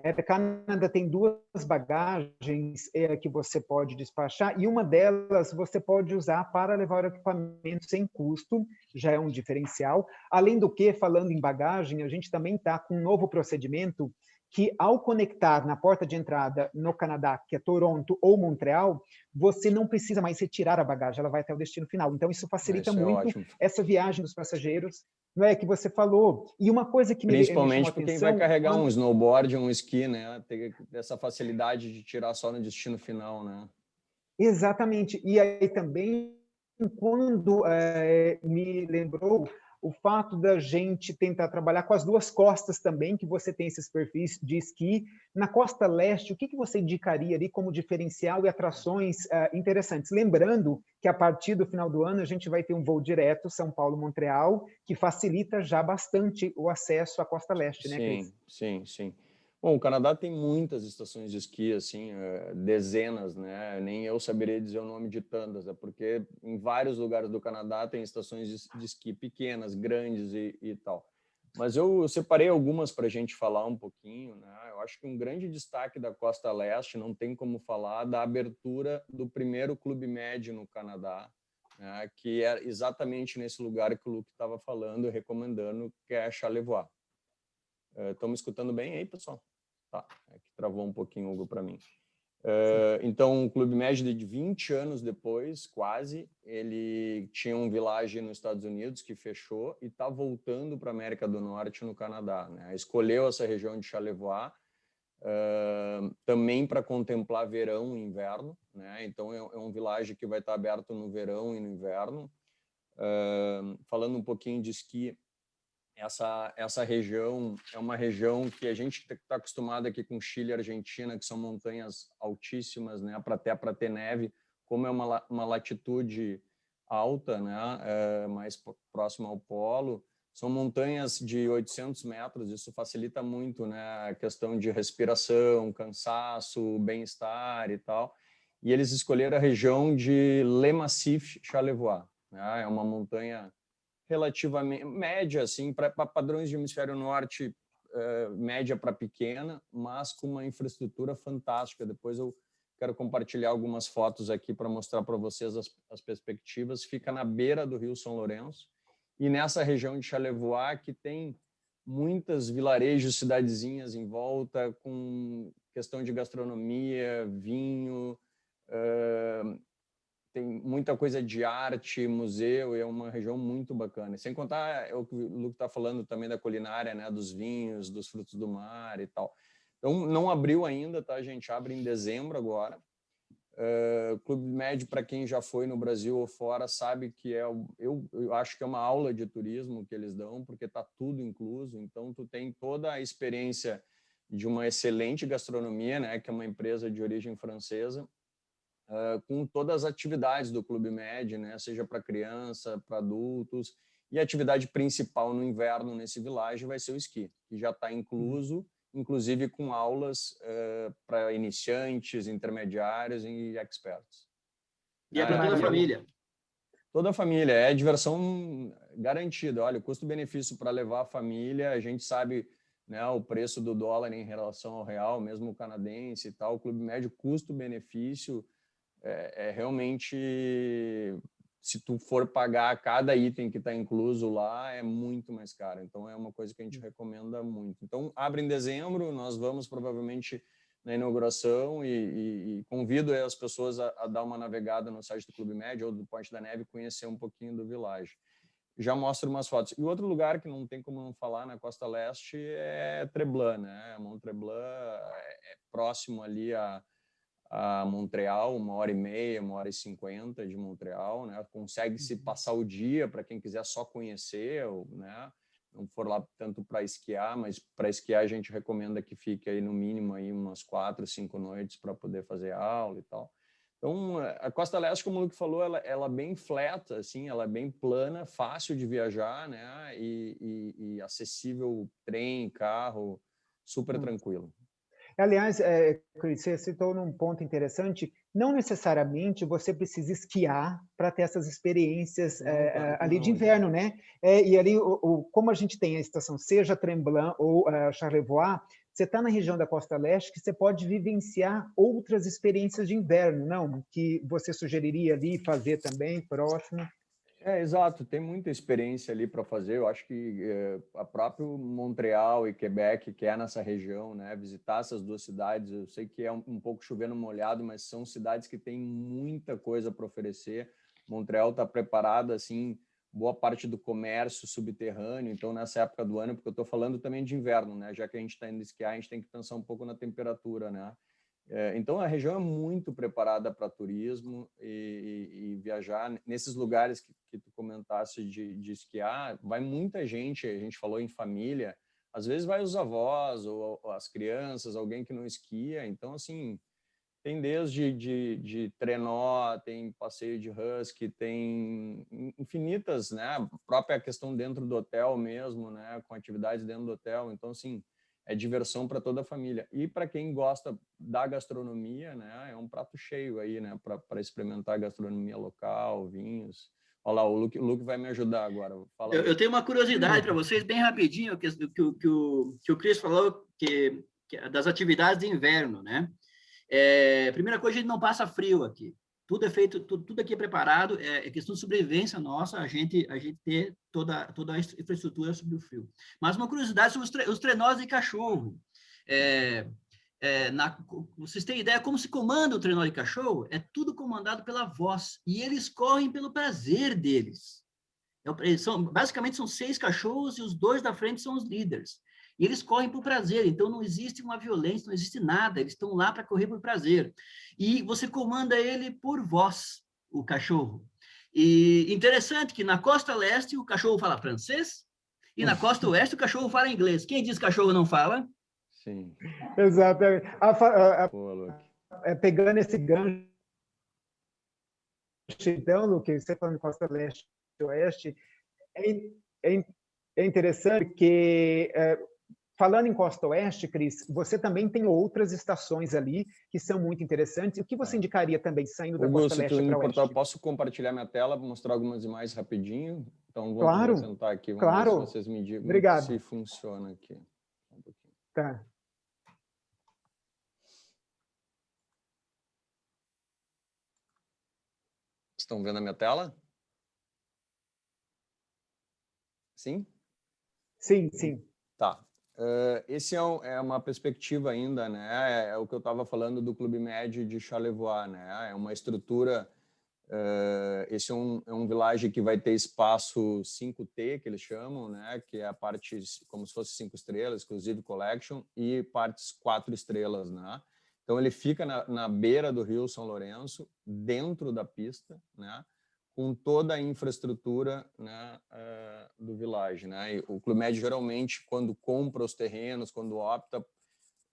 A Canadá tem 2 bagagens que você pode despachar, e uma delas você pode usar para levar o equipamento sem custo, já é um diferencial. Além do que, falando em bagagem, a gente também está com um novo procedimento que, ao conectar na porta de entrada no Canadá, que é Toronto ou Montreal, você não precisa mais retirar a bagagem, ela vai até o destino final. Então, isso facilita muito essa viagem dos passageiros, não é, que você falou. E uma coisa que principalmente para quem vai carregar um snowboard, um esqui, né? Ter essa facilidade de tirar só no destino final, né? Exatamente. E aí também, quando me lembrou o fato da gente tentar trabalhar com as duas costas também, que você tem esses perfis de esqui. Na costa leste, o que você indicaria ali como diferencial e atrações interessantes? Lembrando que a partir do final do ano a gente vai ter um voo direto São Paulo-Montreal, que facilita já bastante o acesso à costa leste, né, Cris? Sim. Bom, o Canadá tem muitas estações de esqui, assim, dezenas, né? Nem eu saberia dizer o nome de tantas, porque em vários lugares do Canadá tem estações de esqui pequenas, grandes e tal. Mas eu separei algumas para a gente falar um pouquinho, né? Eu acho que um grande destaque da Costa Leste, não tem como falar, da abertura do primeiro Clube Med no Canadá, né? Que é exatamente nesse lugar que o Luke estava falando, recomendando, que é Charlevoix. Estão me escutando bem aí, pessoal? Tá, é que travou um pouquinho o Hugo para mim. Então, o Clube Med, de 20 anos depois, quase, ele tinha um village nos Estados Unidos que fechou e está voltando para a América do Norte, no Canadá, né? Escolheu essa região de Charlevoix também para contemplar verão e inverno, né? Então, é um village que vai estar aberto no verão e no inverno. Falando um pouquinho de esqui, essa região é uma região que a gente está acostumado aqui com Chile e Argentina, que são montanhas altíssimas, né, até para ter neve, como é uma latitude alta, né, mais próxima ao polo, são montanhas de 800 metros, isso facilita muito, né, a questão de respiração, cansaço, bem-estar e tal. E eles escolheram a região de Le Massif Charlevoix, né, é uma montanha relativamente média, assim, para padrões de hemisfério norte, média para pequena, mas com uma infraestrutura fantástica. Depois eu quero compartilhar algumas fotos aqui para mostrar para vocês as perspectivas. Fica na beira do Rio São Lourenço e nessa região de Charlevoix, que tem muitas vilarejos, cidadezinhas em volta, com questão de gastronomia, vinho, tem muita coisa de arte, museu, e é uma região muito bacana. Sem contar o que o Luke está falando também da culinária, né, dos vinhos, dos frutos do mar e tal. Então, não abriu ainda, tá, gente? Abre em dezembro agora. Clube Med, para quem já foi no Brasil ou fora, sabe que eu acho que é uma aula de turismo que eles dão, porque está tudo incluso. Então, tu tem toda a experiência de uma excelente gastronomia, né, que é uma empresa de origem francesa, com todas as atividades do Clube Med, né, seja para criança, para adultos. E a atividade principal no inverno nesse vilarejo vai ser o esqui, que já está incluso, inclusive com aulas para iniciantes, intermediários e experts. E é para toda a família? Toda a família, é diversão garantida. Olha, o custo-benefício para levar a família, a gente sabe, né, o preço do dólar em relação ao real, mesmo o canadense e tal, o Clube Médio, custo-benefício é realmente, se tu for pagar cada item que está incluso lá, é muito mais caro. Então, é uma coisa que a gente recomenda muito. Então, abre em dezembro, nós vamos provavelmente na inauguração e convido as pessoas a dar uma navegada no site do Clube Med ou do Ponte da Neve e conhecer um pouquinho do vilarejo. Já mostro umas fotos. E outro lugar que não tem como não falar na Costa Leste é Tremblant, né? Mont Tremblant é próximo ali a Montreal, 1h30, 1h50 de Montreal, né? Consegue-se passar o dia para quem quiser só conhecer, né? Não for lá tanto para esquiar, mas para esquiar a gente recomenda que fique aí no mínimo aí umas 4, 5 noites para poder fazer aula e tal. Então, a Costa Leste, como o Luke falou, ela é bem flat, assim, ela é bem plana, fácil de viajar, né? E acessível, trem, carro, super tranquilo. Aliás, você citou num ponto interessante, não necessariamente você precisa esquiar para ter essas experiências ali de inverno, né? E ali, como a gente tem a estação, seja Tremblant ou Charlevoix, você está na região da Costa Leste que você pode vivenciar outras experiências de inverno, não? Que você sugeriria ali fazer também, próximo? Exato, tem muita experiência ali para fazer. Eu acho que a próprio Montreal e Quebec, que é nessa região, né, visitar essas duas cidades, eu sei que é um pouco chovendo molhado, mas são cidades que têm muita coisa para oferecer. Montreal está preparada, assim, boa parte do comércio subterrâneo, então nessa época do ano, porque eu estou falando também de inverno, né, já que a gente está indo esquiar, a gente tem que pensar um pouco na temperatura, né? Então, a região é muito preparada para turismo e viajar. Nesses lugares que tu comentaste de esquiar, vai muita gente, a gente falou em família, às vezes vai os avós ou as crianças, alguém que não esquia. Então, assim, tem desde de trenó, tem passeio de husky, tem infinitas, né? A própria questão dentro do hotel mesmo, né? Com atividades dentro do hotel. Então, assim, é diversão para toda a família. E para quem gosta da gastronomia, né, é um prato cheio aí, né, para experimentar a gastronomia local, vinhos. Olha lá, o Luke vai me ajudar agora. Eu tenho uma curiosidade para vocês, bem rapidinho, que o Chris falou que das atividades de inverno, né? Primeira coisa, a gente não passa frio aqui. Tudo é feito, tudo aqui é preparado, é questão de sobrevivência nossa, a gente ter toda a infraestrutura sobre o frio. Mas uma curiosidade sobre os trenós de cachorro. Vocês têm ideia como se comanda o trenó de cachorro? É tudo comandado pela voz, e eles correm pelo prazer deles. Basicamente, são 6 cachorros, e os 2 da frente são os líderes. E eles correm por prazer, então não existe uma violência, não existe nada, eles estão lá para correr por prazer. E você comanda ele por voz, o cachorro. E interessante que na costa leste o cachorro fala francês, e na costa oeste o cachorro fala inglês. Quem diz que cachorro não fala? Sim. Exatamente. Pegando esse gancho, então, Luque, você falando costa leste e oeste, é interessante porque... falando em Costa Oeste, Cris, você também tem outras estações ali que são muito interessantes. O que você indicaria também, saindo da Costa Leste para Oeste? Eu posso compartilhar minha tela, mostrar algumas imagens rapidinho? Então, vamos tentar aqui, vamos ver se vocês me digam se funciona aqui. Tá. Estão vendo a minha tela? Sim? Sim, sim. Tá. Esse é uma perspectiva ainda, né? É o que eu estava falando do Clube Med de Charlevoix, né? É uma estrutura. Esse é um village que vai ter espaço 5T, que eles chamam, né? Que é a parte como se fosse 5 estrelas, Exclusive Collection, e partes 4 estrelas, né? Então ele fica na beira do Rio São Lourenço, dentro da pista, né? Com toda a infraestrutura, né, do village, né? E o Clube Med geralmente, quando compra os terrenos, quando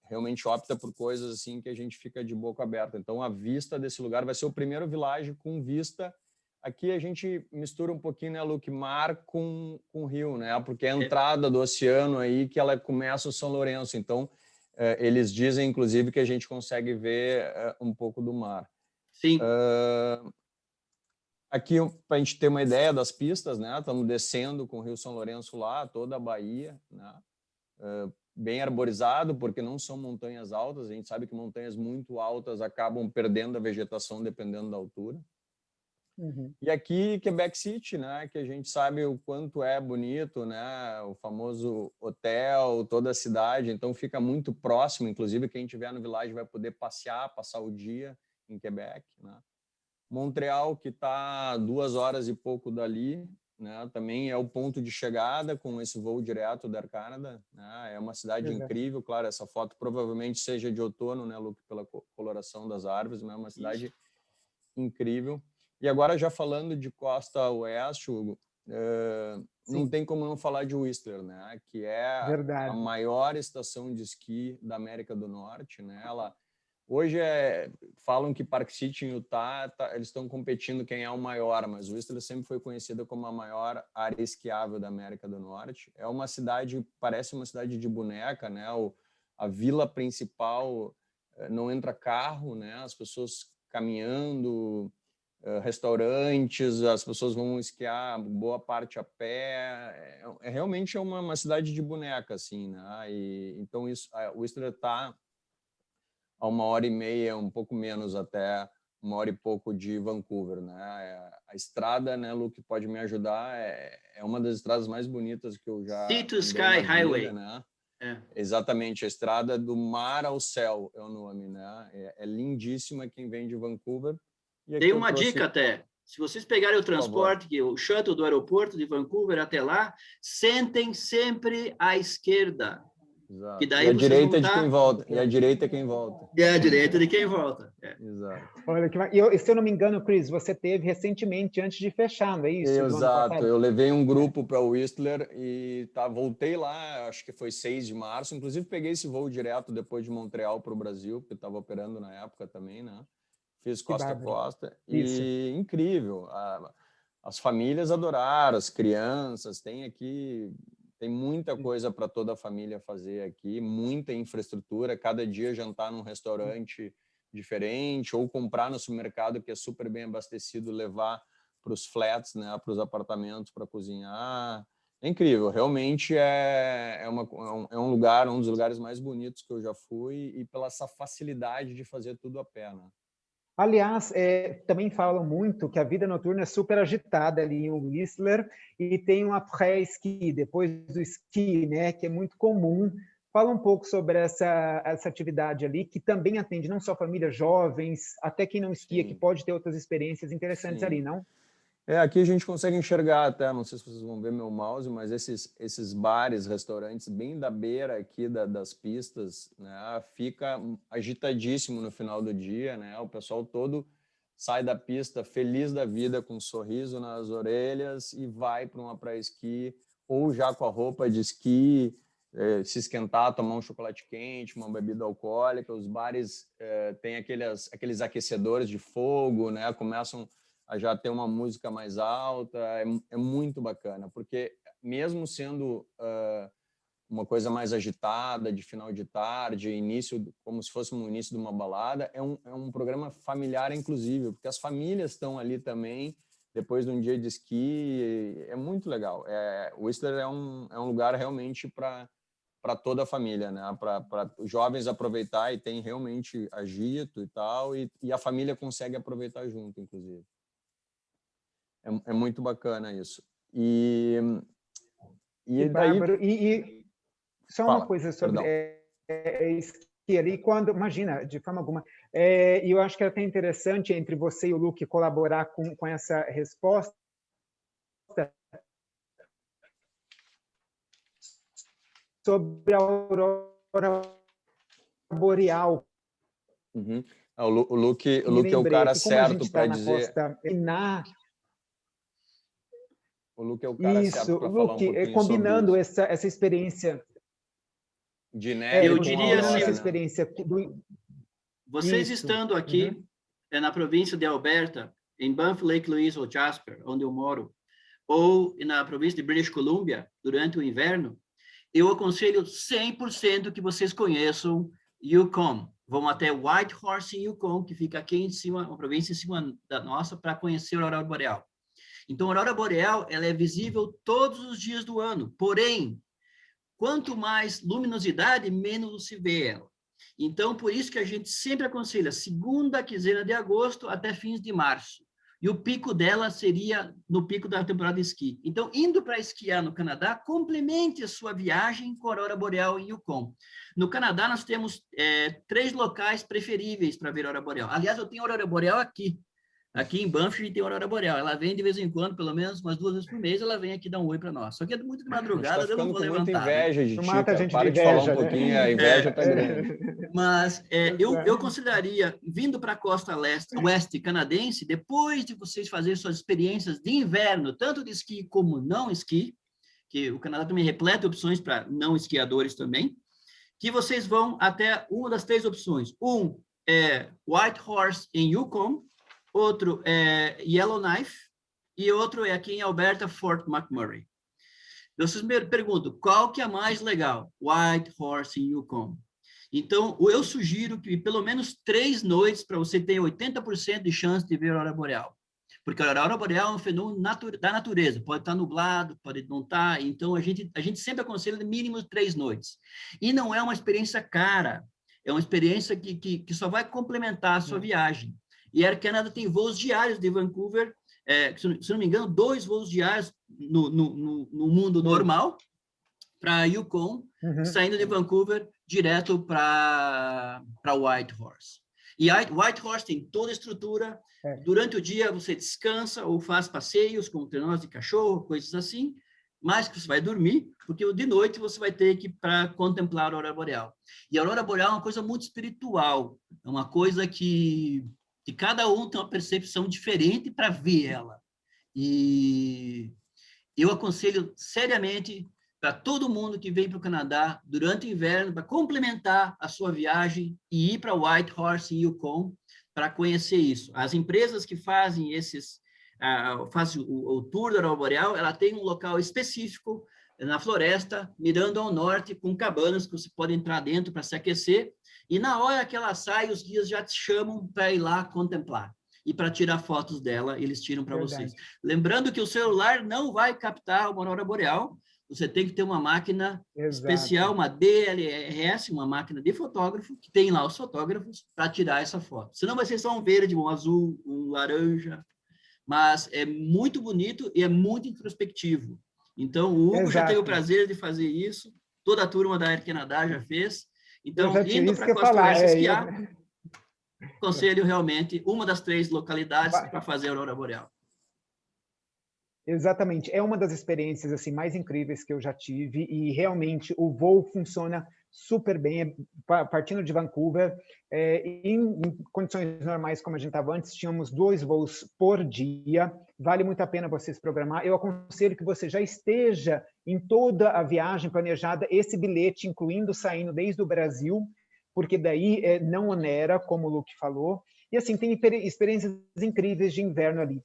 realmente opta por coisas assim que a gente fica de boca aberta. Então a vista desse lugar vai ser o primeiro village com vista. Aqui a gente mistura um pouquinho, né, Luke, mar com rio, né? Porque é a entrada do oceano aí que ela começa o São Lourenço. Então eles dizem inclusive que a gente consegue ver um pouco do mar. Sim. Aqui, para a gente ter uma ideia das pistas, né? Estamos descendo com o Rio São Lourenço lá, toda a Bahia, né? Bem arborizado, porque não são montanhas altas. A gente sabe que montanhas muito altas acabam perdendo a vegetação dependendo da altura. Uhum. E aqui, Quebec City, né? Que a gente sabe o quanto é bonito, né? O famoso hotel, toda a cidade. Então, fica muito próximo. Inclusive, quem estiver no village vai poder passear, passar o dia em Quebec, né? Montreal, que está 2 horas e pouco dali, né? Também é o ponto de chegada com esse voo direto da Air Canada, né? É uma cidade incrível, claro, essa foto provavelmente seja de outono, né, Luke, pela coloração das árvores, mas é uma cidade incrível. E agora, já falando de costa oeste, Hugo, não tem como não falar de Whistler, né? Que é a maior estação de esqui da América do Norte, né? Hoje falam que Park City em Utah eles estão competindo quem é o maior, mas Whistler sempre foi conhecida como a maior área esquiável da América do Norte. É uma cidade, parece uma cidade de boneca, né? A vila principal não entra carro, né? As pessoas caminhando, restaurantes, as pessoas vão esquiar boa parte a pé. Realmente é uma cidade de boneca, assim, né? Então Whistler está a 1h30, um pouco menos até 1 hora e pouco de Vancouver, né? A estrada, né, Luke, pode me ajudar, é uma das estradas mais bonitas que eu já Sea to andei Sky na vida, Highway, né? Exatamente, a estrada do mar ao céu é o nome, né? É lindíssima quem vem de Vancouver. E aqui tem uma dica até. Se vocês pegarem o transporte, o shuttle do aeroporto de Vancouver até lá, sentem sempre à esquerda. Exato. Que daí e a vocês direita vão é de quem volta. E a direita é quem volta. E a direita de quem volta. Exato. Olha, se eu não me engano, Chris, você teve recentemente, antes de fechar, não é isso? Exato. Eu levei um grupo para Whistler e voltei lá, acho que foi 6 de março. Inclusive, peguei esse voo direto depois de Montreal para o Brasil, porque estava operando na época também, né? Fiz costa a costa. E incrível. As famílias adoraram, as crianças. Tem muita coisa para toda a família fazer aqui, muita infraestrutura. Cada dia jantar num restaurante diferente ou comprar no supermercado, que é super bem abastecido, levar para os flats, né, para os apartamentos para cozinhar. É incrível, realmente é um lugar, um dos lugares mais bonitos que eu já fui, e pela essa facilidade de fazer tudo a pé, né? Aliás, também falam muito que a vida noturna é super agitada ali em Whistler e tem um après-ski, depois do esqui, né, que é muito comum. Fala um pouco sobre essa atividade ali, que também atende não só famílias jovens, até quem não esquia, que pode ter outras experiências interessantes ali, não? Aqui a gente consegue enxergar até, não sei se vocês vão ver meu mouse, mas esses bares, restaurantes bem da beira aqui das pistas, né, fica agitadíssimo no final do dia, né? O pessoal todo sai da pista feliz da vida, com um sorriso nas orelhas e vai para uma praia-esqui, ou já com a roupa de esqui, se esquentar, tomar um chocolate quente, uma bebida alcoólica. Os bares têm aqueles aquecedores de fogo, né? Começam a já ter uma música mais alta. É muito bacana, porque mesmo sendo uma coisa mais agitada, de final de tarde, como se fosse um início de uma balada, é um programa familiar inclusive, porque as famílias estão ali também, depois de um dia de esqui. É muito legal. Whistler é um lugar realmente para para toda a família, né? Para os jovens aproveitar, e tem realmente agito e tal, e a família consegue aproveitar junto, inclusive. É muito bacana isso. E daí... Bárbaro, só Fala, uma coisa sobre esqui ali, quando, imagina, de forma alguma, e eu acho que é até interessante entre você e o Luke colaborar com essa resposta, sobre a aurora boreal. Uhum. O Luke é o cara certo para dizer... O Luke é o cara certo para falar um pouquinho combinando sobre isso. essa experiência de neve, eu diria assim, essa experiência vocês estando aqui na província de Alberta, em Banff, Lake Louise ou Jasper, onde eu moro, ou na província de British Columbia, durante o inverno, eu aconselho 100% que vocês conheçam Yukon. Vão até Whitehorse, em Yukon, que fica aqui em cima, uma província em cima da nossa, para conhecer a aurora boreal. Então, a aurora boreal, ela é visível todos os dias do ano. Porém, quanto mais luminosidade, menos se vê ela. Então, por isso que a gente sempre aconselha segunda quinzena de agosto até fins de março. E o pico dela seria no pico da temporada de esqui. Então, indo para esquiar no Canadá, complemente a sua viagem com a aurora boreal em Yukon. No Canadá, nós temos 3 locais preferíveis para ver a aurora boreal. Aliás, eu tenho a aurora boreal aqui. Aqui em Banff tem a aurora boreal. Ela vem de vez em quando, pelo menos umas 2 vezes por mês, ela vem aqui dar um oi para nós. Só que é muito de madrugada, eu não vou levantar. Muita inveja, né? de ti, cara. Para de falar um pouquinho, a inveja tá grande. Mas eu consideraria, vindo para a costa oeste canadense, depois de vocês fazerem suas experiências de inverno, tanto de esqui como não esqui, que o Canadá também repleta opções para não esquiadores também, que vocês vão até uma das 3 opções. Um é Whitehorse em Yukon, outro é Yellowknife e outro é aqui em Alberta, Fort McMurray. Vocês me perguntam, qual que é mais legal? Whitehorse em Yukon. Então, eu sugiro que pelo menos 3 noites para você ter 80% de chance de ver a aurora boreal. Porque a aurora boreal é um fenômeno da natureza. Pode estar nublado, pode não estar. Então, a gente sempre aconselha de mínimo 3 noites. E não é uma experiência cara. É uma experiência que só vai complementar a sua viagem. E a Air Canada tem voos diários de Vancouver, se não me engano, 2 voos diários no mundo normal, para Yukon, saindo de Vancouver direto para Whitehorse. E Whitehorse tem toda a estrutura. Durante o dia você descansa ou faz passeios com trenós de cachorro, coisas assim, mas que você vai dormir, porque de noite você vai ter que ir para contemplar a aurora boreal. E a aurora boreal é uma coisa muito espiritual, é uma coisa que cada um tem uma percepção diferente para ver ela. E eu aconselho seriamente para todo mundo que vem para o Canadá durante o inverno, para complementar a sua viagem e ir para Whitehorse e Yukon para conhecer isso. As empresas que fazem fazem o tour da aurora boreal, ela tem um local específico na floresta, mirando ao norte, com cabanas que você pode entrar dentro para se aquecer. E na hora que ela sai, os guias já te chamam para ir lá contemplar. E para tirar fotos dela, eles tiram para vocês. Lembrando que o celular não vai captar uma aurora boreal, você tem que ter uma máquina especial, uma DLRS, uma máquina de fotógrafo, que tem lá os fotógrafos para tirar essa foto. Senão vai ser só um verde, um azul, um laranja. Mas é muito bonito e é muito introspectivo. Então, o Hugo já teve o prazer de fazer isso, toda a turma da Air Canada já fez. Então, indo para a Costa Oeste esquiar, aconselho realmente uma das 3 localidades para fazer a aurora boreal. Exatamente. É uma das experiências assim mais incríveis que eu já tive e realmente o voo funciona super bem. Partindo de Vancouver, em condições normais, como a gente estava antes, tínhamos 2 voos por dia. Vale muito a pena vocês programar. Eu aconselho que você já esteja em toda a viagem planejada, esse bilhete, incluindo saindo desde o Brasil, porque daí não onera, como o Luke falou. E assim, tem experiências incríveis de inverno ali.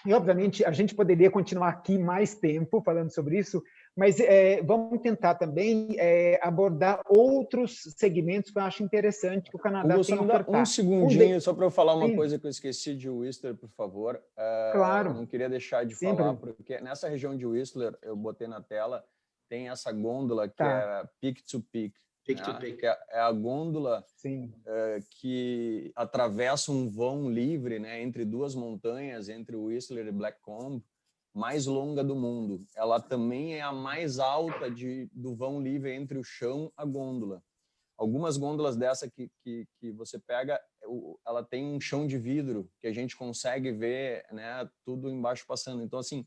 E, obviamente, a gente poderia continuar aqui mais tempo falando sobre isso, mas vamos tentar também abordar outros segmentos que eu acho interessante que o Canadá tem a ofertar. Um segundinho, só para eu falar uma coisa que eu esqueci de Whistler, por favor. Claro. Não queria deixar de falar, porque nessa região de Whistler, eu botei na tela, tem essa gôndola que Tá. é Peak to Peak. Peak to Peak. Que é a gôndola Sim. que atravessa um vão livre, né, entre duas montanhas, entre Whistler e Blackcomb, mais longa do mundo. Ela também é a mais alta do vão livre entre o chão e a gôndola. Algumas gôndolas dessa que você pega, ela tem um chão de vidro que a gente consegue ver, né, tudo embaixo passando. Então, assim,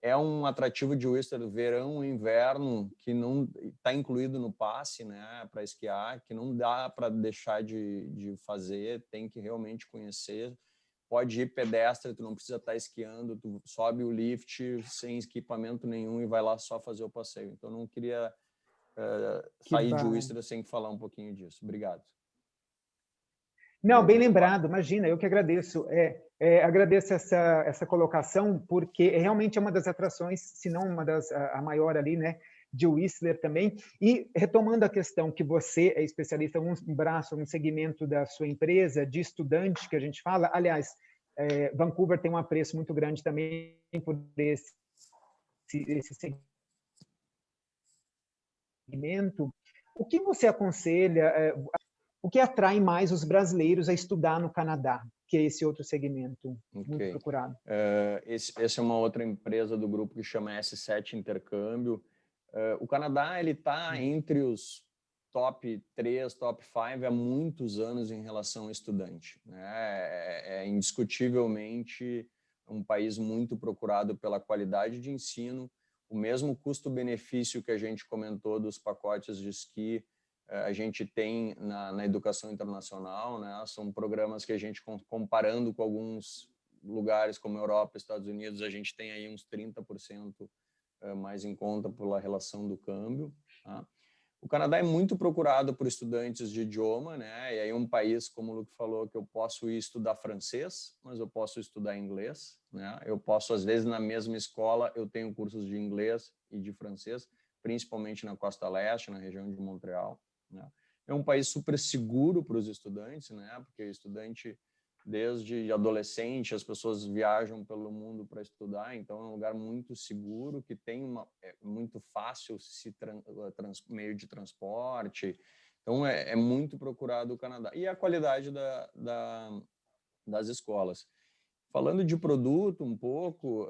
é um atrativo de Whistler verão e inverno que não está incluído no passe, né, para esquiar, que não dá para deixar de fazer, tem que realmente conhecer. Pode ir pedestre, tu não precisa estar esquiando, tu sobe o lift sem equipamento nenhum e vai lá só fazer o passeio. Então, não queria sair de Whistler sem falar um pouquinho disso. Obrigado. Não, bem lembrado, imagina, eu que agradeço. Agradeço essa colocação, porque realmente é uma das atrações, se não a maior ali, né, de Whistler também. E retomando a questão que você é especialista, um braço, um segmento da sua empresa, de estudante que a gente fala, aliás, Vancouver tem um apreço muito grande também por esse segmento. O que você aconselha, o que atrai mais os brasileiros a estudar no Canadá, que é esse outro segmento muito procurado? Essa é uma outra empresa do grupo que chama S7 Intercâmbio. O Canadá está entre os top 3, top 5 há muitos anos em relação ao estudante, né? É indiscutivelmente um país muito procurado pela qualidade de ensino, o mesmo custo-benefício que a gente comentou dos pacotes de esqui, a gente tem na educação internacional, né? São programas que a gente, comparando com alguns lugares como Europa, Estados Unidos, a gente tem aí uns 30% mais em conta pela relação do câmbio. Tá? O Canadá é muito procurado por estudantes de idioma, né? E aí um país, como o Luke falou, que eu posso ir estudar francês, mas eu posso estudar inglês, né? Eu posso, às vezes, na mesma escola, eu tenho cursos de inglês e de francês, principalmente na Costa Leste, na região de Montreal, né? É um país super seguro para os estudantes, né? Porque o estudante, desde adolescente, as pessoas viajam pelo mundo para estudar, então é um lugar muito seguro, que tem muito fácil meio de transporte, então é muito procurado o Canadá. E a qualidade das escolas. Falando de produto um pouco,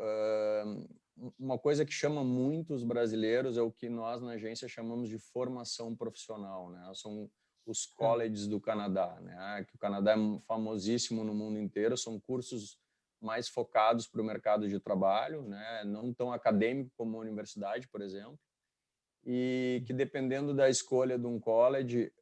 uma coisa que chama muito os brasileiros é o que nós na agência chamamos de formação profissional, né? São os colleges do Canadá, né? Que o Canadá é famosíssimo no mundo inteiro, são cursos mais focados para o mercado de trabalho, né? Não tão acadêmico como a universidade, por exemplo, e que dependendo da escolha de um college,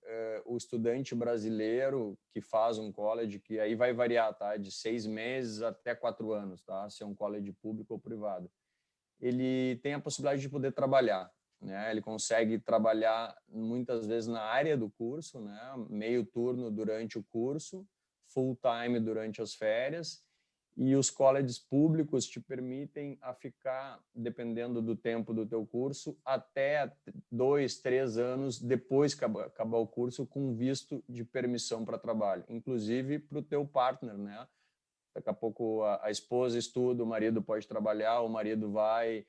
o estudante brasileiro que faz um college, que aí vai variar, tá? De 6 meses até 4 anos, tá? Se é um college público ou privado, ele tem a possibilidade de poder trabalhar, né? Ele consegue trabalhar muitas vezes na área do curso, né? Meio turno durante o curso, full time durante as férias, e os colleges públicos te permitem a ficar, dependendo do tempo do teu curso, até 2, 3 anos depois que acabar o curso, com visto de permissão para trabalho, inclusive para o teu partner, né? Daqui a pouco a esposa estuda, o marido pode trabalhar, o marido vai,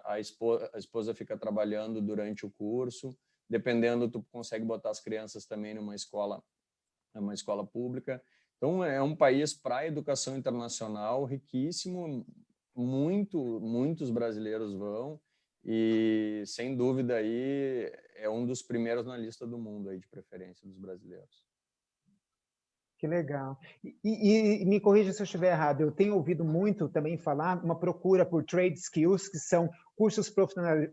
a esposa fica trabalhando durante o curso. Dependendo, tu consegue botar as crianças também numa escola pública. Então, é um país para educação internacional riquíssimo, muitos brasileiros vão, e, sem dúvida, aí é um dos primeiros na lista do mundo, aí, de preferência dos brasileiros. Que legal. E me corrija se eu estiver errado, eu tenho ouvido muito também falar uma procura por trade skills, que são cursos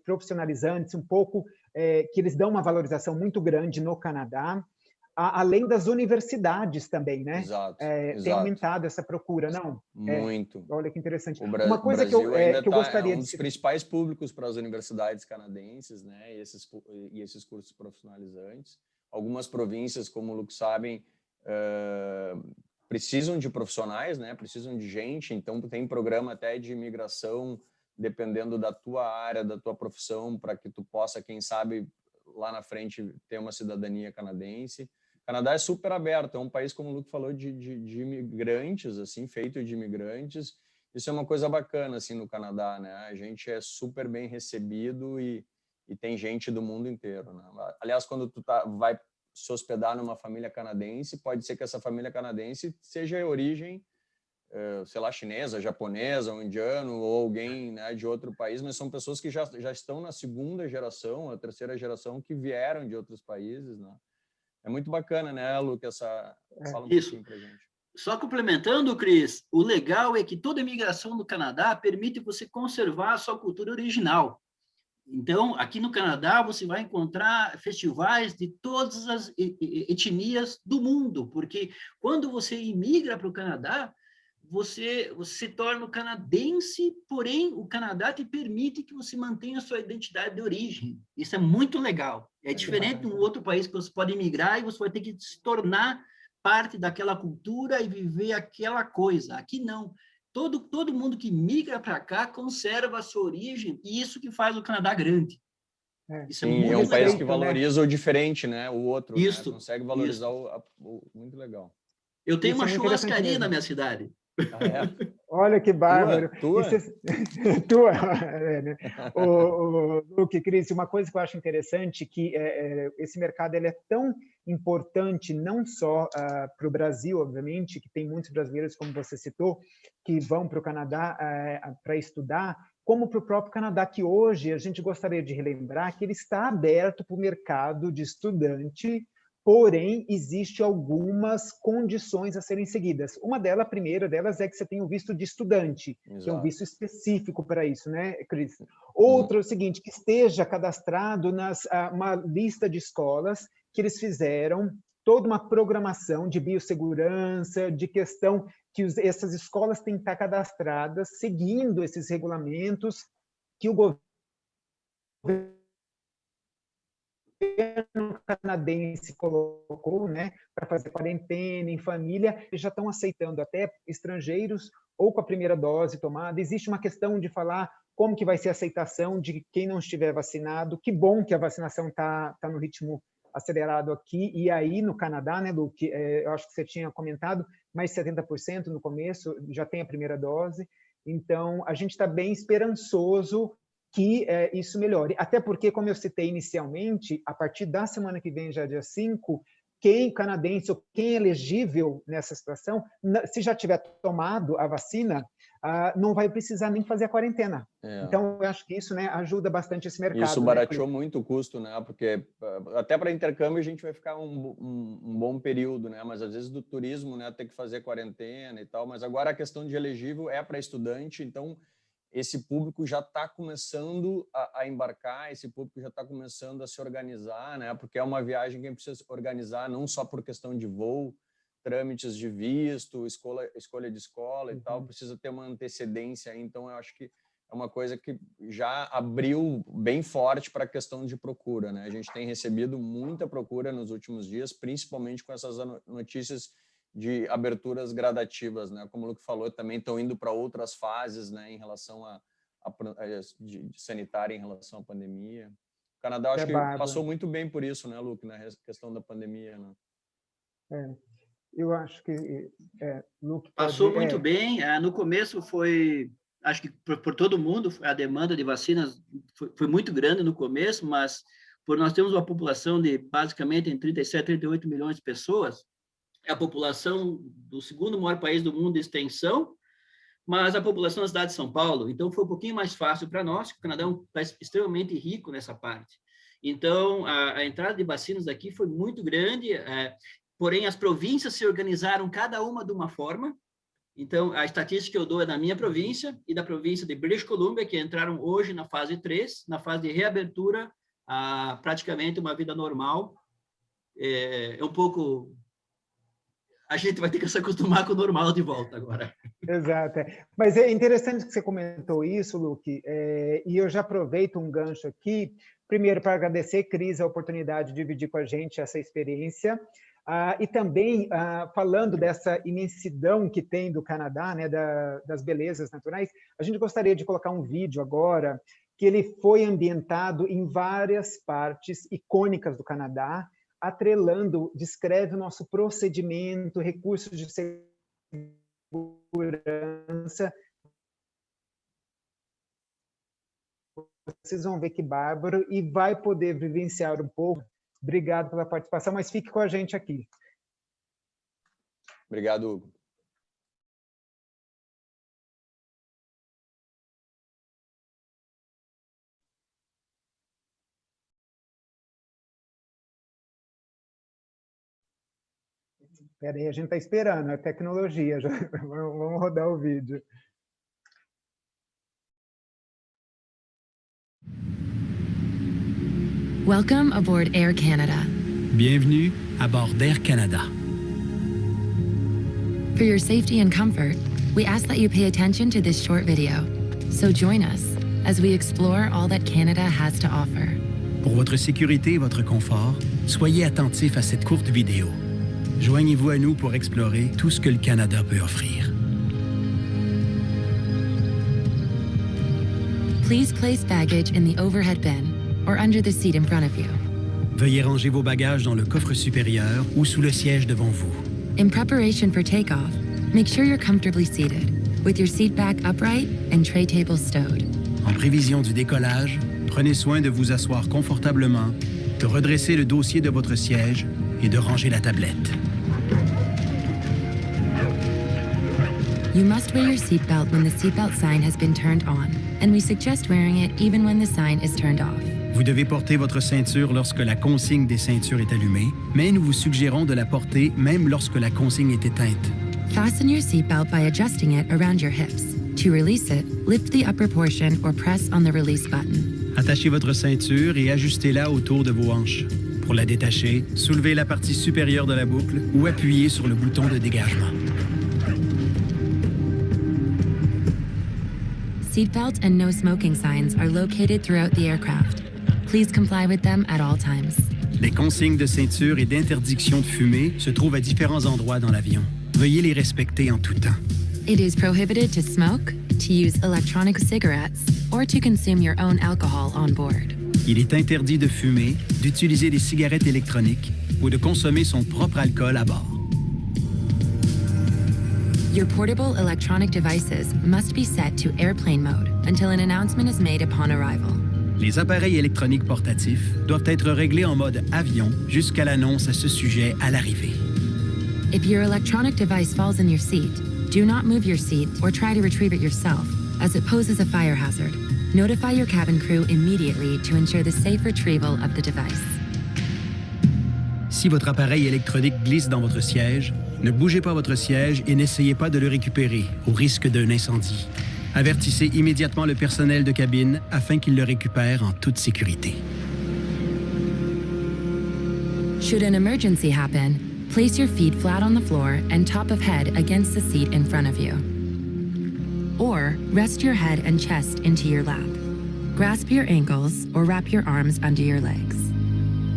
profissionalizantes, um pouco que eles dão uma valorização muito grande no Canadá, além das universidades também, né? Exato. Tem aumentado essa procura, não? Muito. Olha que interessante. Uma coisa que eu gostaria de... um dos principais públicos para as universidades canadenses, né? E esses cursos profissionalizantes. Algumas províncias, como o Luke sabem, precisam de profissionais, né? Precisam de gente, então tem programa até de imigração, dependendo da tua área, da tua profissão, para que tu possa, quem sabe, lá na frente, ter uma cidadania canadense. O Canadá é super aberto, é um país, como o Luke falou, de imigrantes, assim, feito de imigrantes. Isso é uma coisa bacana, assim, no Canadá, né? A gente é super bem recebido e e tem gente do mundo inteiro, né? Aliás, quando tu vai se hospedar numa família canadense, pode ser que essa família canadense seja de origem, sei lá, chinesa, japonesa, um indiano ou alguém, né, de outro país, mas são pessoas que já estão na segunda geração, a terceira geração, que vieram de outros países, né? É muito bacana, né, Luke, fala um pouquinho pra gente. Só complementando, Cris, o legal é que toda imigração no Canadá permite você conservar a sua cultura original. Então, aqui no Canadá, você vai encontrar festivais de todas as etnias do mundo, porque quando você imigra para o Canadá, você se torna canadense, porém, o Canadá te permite que você mantenha a sua identidade de origem. Isso é muito legal. É diferente de um outro país que você pode imigrar e você vai ter que se tornar parte daquela cultura e viver aquela coisa. Aqui não. Todo mundo que migra para cá conserva a sua origem, e isso que faz o Canadá grande. Isso é um país que valoriza, né, o diferente, né? O outro, isso, né? Consegue valorizar muito legal. Eu tenho uma churrascaria na minha cidade. Ah, é? Olha que bárbaro. Tua? Tua. Né? O Luke, Cris, uma coisa que eu acho interessante que esse mercado ele é tão importante não só para o Brasil, obviamente, que tem muitos brasileiros, como você citou, que vão para o Canadá para estudar, como para o próprio Canadá, que hoje a gente gostaria de relembrar que ele está aberto para o mercado de estudante, porém, existe algumas condições a serem seguidas. Uma delas, a primeira delas, é que você tem o visto de estudante, Exato. Que é um visto específico para isso, né, Cris? Outra é o seguinte, que esteja cadastrado uma lista de escolas que eles fizeram toda uma programação de biossegurança, de questão que essas escolas têm que estar cadastradas, seguindo esses regulamentos que o governo canadense colocou, né, para fazer quarentena em família, eles já estão aceitando até estrangeiros ou com a primeira dose tomada. Existe uma questão de falar como que vai ser a aceitação de quem não estiver vacinado. Que bom que a vacinação está no ritmo acelerado aqui, e aí no Canadá, né, Luke, eu acho que você tinha comentado, mais 70% no começo já tem a primeira dose, então a gente está bem esperançoso que isso melhore. Até porque, como eu citei inicialmente, a partir da semana que vem, já dia 5, quem canadense ou quem é elegível nessa situação, se já tiver tomado a vacina, não vai precisar nem fazer a quarentena. Então, eu acho que isso, né, ajuda bastante esse mercado. Isso barateou, né, muito o custo, né? Porque até para intercâmbio a gente vai ficar um bom período, né? Mas às vezes do turismo, né, ter que fazer quarentena e tal. Mas agora a questão de elegível é para estudante, então esse público já está começando a embarcar, esse público já está começando a se organizar, né? Porque é uma viagem que a gente precisa organizar não só por questão de voo, trâmites de visto, escolha de escola e tal, precisa ter uma antecedência. Então, eu acho que é uma coisa que já abriu bem forte para a questão de procura, né? A gente tem recebido muita procura nos últimos dias, principalmente com essas notícias de aberturas gradativas, né? Como o Luke falou, também estão indo para outras fases, né, em relação de sanitária em relação à pandemia. O Canadá, acho que passou muito bem por isso, né, Luke, na questão da pandemia, né? Eu acho que Luke passou muito bem. No começo foi, acho que por todo mundo, a demanda de vacinas foi muito grande no começo, mas por nós temos uma população de basicamente entre 37 e 38 milhões de pessoas, é a população do segundo maior país do mundo de extensão, mas a população da cidade de São Paulo. Então, foi um pouquinho mais fácil para nós, porque o Canadá é um país extremamente rico nessa parte. Então, a entrada de vacinas aqui foi muito grande, porém, as províncias se organizaram cada uma de uma forma. Então, a estatística que eu dou é da minha província e da província de British Columbia, que entraram hoje na fase 3, na fase de reabertura, a praticamente uma vida normal. É um pouco... A gente vai ter que se acostumar com o normal de volta agora. Exato. Mas é interessante que você comentou isso, Luke, e eu já aproveito um gancho aqui, primeiro para agradecer, Cris, a oportunidade de dividir com a gente essa experiência, e também falando dessa imensidão que tem do Canadá, né, das belezas naturais, a gente gostaria de colocar um vídeo agora, que ele foi ambientado em várias partes icônicas do Canadá, descreve o nosso procedimento, recursos de segurança. Vocês vão ver que bárbaro e vai poder vivenciar um pouco. Obrigado pela participação, mas fique com a gente aqui. Obrigado, Hugo. Espera aí, a gente está esperando, é tecnologia. Já. Vamos rodar o vídeo. Welcome aboard Air Canada. Bienvenue à bord d'Air Canada. For your safety and comfort, we ask that you pay attention to this short video. So join us as we explore all that Canada has to offer. Pour votre sécurité et votre confort, soyez attentifs à cette courte vidéo. Joignez-vous à nous pour explorer tout ce que le Canada peut offrir. Please place baggage in the overhead bin or under the seat in front of you. Veuillez ranger vos bagages dans le coffre supérieur ou sous le siège devant vous. In preparation for takeoff, make sure you're comfortably seated, with your seat back upright and tray table stowed. En prévision du décollage, prenez soin de vous asseoir confortablement, de redresser le dossier de votre siège et de ranger la tablette. You must wear your seatbelt when the seatbelt sign has been turned on, and we suggest wearing it even when the sign is turned off. Vous devez porter votre ceinture lorsque la consigne des ceintures est allumée, mais nous vous suggérons de la porter même lorsque la consigne est éteinte. Fasten your seatbelt by adjusting it around your hips. To release it, lift the upper portion or press on the release button. Attachez votre ceinture et ajustez-la autour de vos hanches. Pour la détacher, soulevez la partie supérieure de la boucle ou appuyez sur le bouton de dégagement. Seatbelt and no smoking signs are located throughout the aircraft. Please comply with them at all times. Les consignes de ceinture et d'interdiction de fumer se trouvent à différents endroits dans l'avion. Veuillez les respecter en tout temps. It is prohibited to smoke, to use electronic cigarettes, or to consume your own alcohol on board. Il est interdit de fumer, d'utiliser des cigarettes électroniques ou de consommer son propre alcool à bord. Your portable electronic devices must be set to airplane mode until an announcement is made upon arrival. Les appareils électroniques portatifs doivent être réglés en mode avion jusqu'à l'annonce à ce sujet à l'arrivée. If your electronic device falls in your seat, do not move your seat or try to retrieve it yourself, as it poses a fire hazard. Notify your cabin crew immediately to ensure the safe retrieval of the device. Si votre appareil électronique glisse dans votre siège, ne bougez pas votre siège et n'essayez pas de le récupérer, au risque d'un incendie. Avertissez immédiatement le personnel de cabine afin qu'il le récupère en toute sécurité. Should an emergency happen, place your feet flat on the floor and top of head against the seat in front of you. Or rest your head and chest into your lap. Grasp your ankles or wrap your arms under your legs.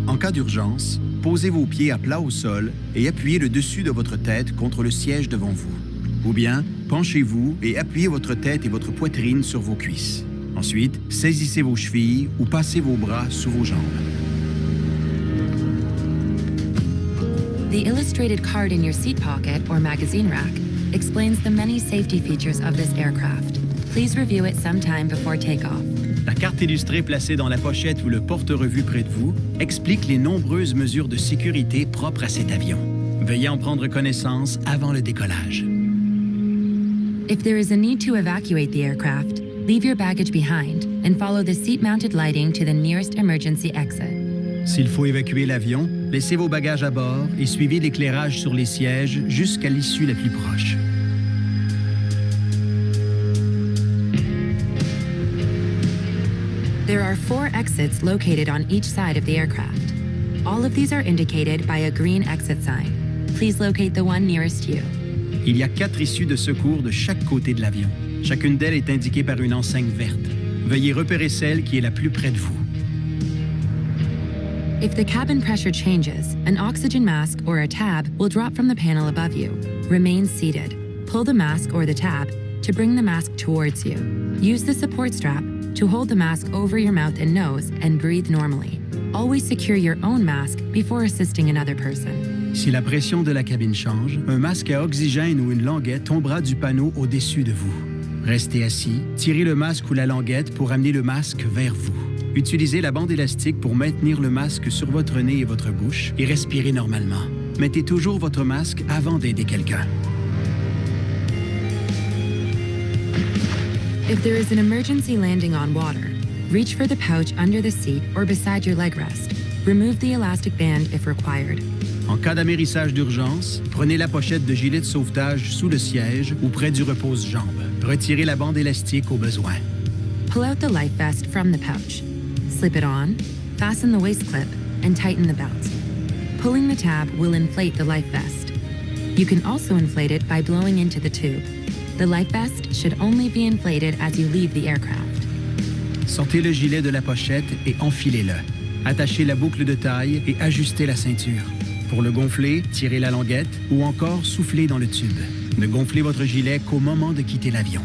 En cas d'urgence, posez vos pieds à plat au sol et appuyez le dessus de votre tête contre le siège devant vous. Ou bien, penchez-vous et appuyez votre tête et votre poitrine sur vos cuisses. Ensuite, saisissez vos chevilles ou passez vos bras sous vos jambes. The illustrated card in your seat pocket or magazine rack explains the many safety features of this aircraft. Please review it sometime before takeoff. La carte illustrée placée dans la pochette ou le porte-revue près de vous explique les nombreuses mesures de sécurité propres à cet avion. Veuillez en prendre connaissance avant le décollage. If there is a need to evacuate the aircraft, leave your baggage behind and follow the seat-mounted lighting to the nearest emergency exit. S'il faut évacuer l'avion, laissez vos bagages à bord et suivez l'éclairage sur les sièges jusqu'à l'issue la plus proche. There are 4 exits located on each side of the aircraft. All of these are indicated by a green exit sign. Please locate the one nearest you. Il y a 4 issues de secours de chaque côté de l'avion. Chacune d'elles est indiquée par une enseigne verte. Veuillez repérer celle qui est la plus près de vous. If the cabin pressure changes, an oxygen mask or a tab will drop from the panel above you. Remain seated. Pull the mask or the tab to bring the mask towards you. Use the support strap to hold the mask over your mouth and nose and breathe normally. Always secure your own mask before assisting another person. Si la pression de la cabine change, un masque à oxygène ou une languette tombera du panneau au-dessus de vous. Restez assis, tirez le masque ou la languette pour amener le masque vers vous. Utilisez la bande élastique pour maintenir le masque sur votre nez et votre bouche et respirez normalement. Mettez toujours votre masque avant d'aider quelqu'un. If there is an emergency landing on water, reach for the pouch under the seat or beside your leg rest. Remove the elastic band if required. En cas d'amérissage d'urgence, prenez la pochette de gilet de sauvetage sous le siège ou près du repose-jambes. Retirez la bande élastique au besoin. Pull out the life vest from the pouch. Slip it on, fasten the waist clip, and tighten the belt. Pulling the tab will inflate the life vest. You can also inflate it by blowing into the tube. The life vest should only be inflated as you leave the aircraft. Sortez le gilet de la pochette et enfilez-le. Attachez la boucle de taille et ajustez la ceinture. Pour le gonfler, tirez la languette ou encore soufflez dans le tube. Ne gonflez votre gilet qu'au moment de quitter l'avion.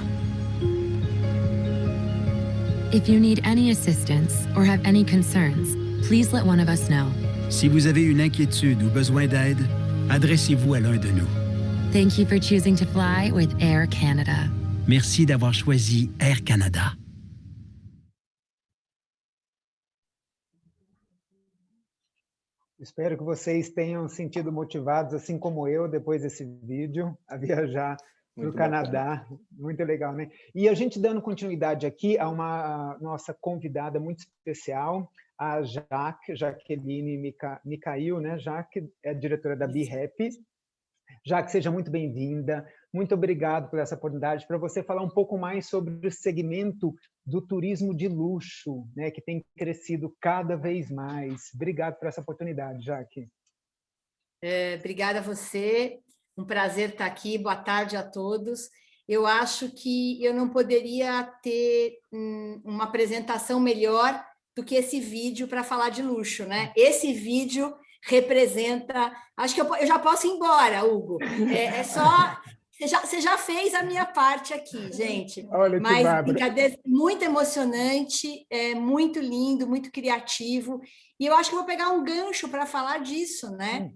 If you need any assistance or have any concerns, please let one of us know. Si vous avez une inquiétude ou besoin d'aide, adressez-vous à l'un de nous. Thank you for choosing to fly with Air Canada. Merci d'avoir choisi Air Canada. Espero que vocês tenham sentido motivados, assim como eu, depois desse vídeo, a viajar para o Canadá. Muito legal, né? E a gente dando continuidade aqui a uma nossa convidada muito especial, a Jaqueline Micail, né? Jaque é diretora da Be Happy. Jaque, seja muito bem-vinda. Muito obrigado por essa oportunidade, para você falar um pouco mais sobre o segmento do turismo de luxo, né, que tem crescido cada vez mais. Obrigado por essa oportunidade, Jaque. Obrigada a você, um prazer estar aqui, boa tarde a todos. Eu acho que eu não poderia ter uma apresentação melhor do que esse vídeo para falar de luxo, né? Esse vídeo representa... Acho que eu já posso ir embora, Hugo. É só... Você já fez a minha parte aqui, gente. Olha, mas brincadeira, muito emocionante, muito lindo, muito criativo. E eu acho que eu vou pegar um gancho para falar disso, né?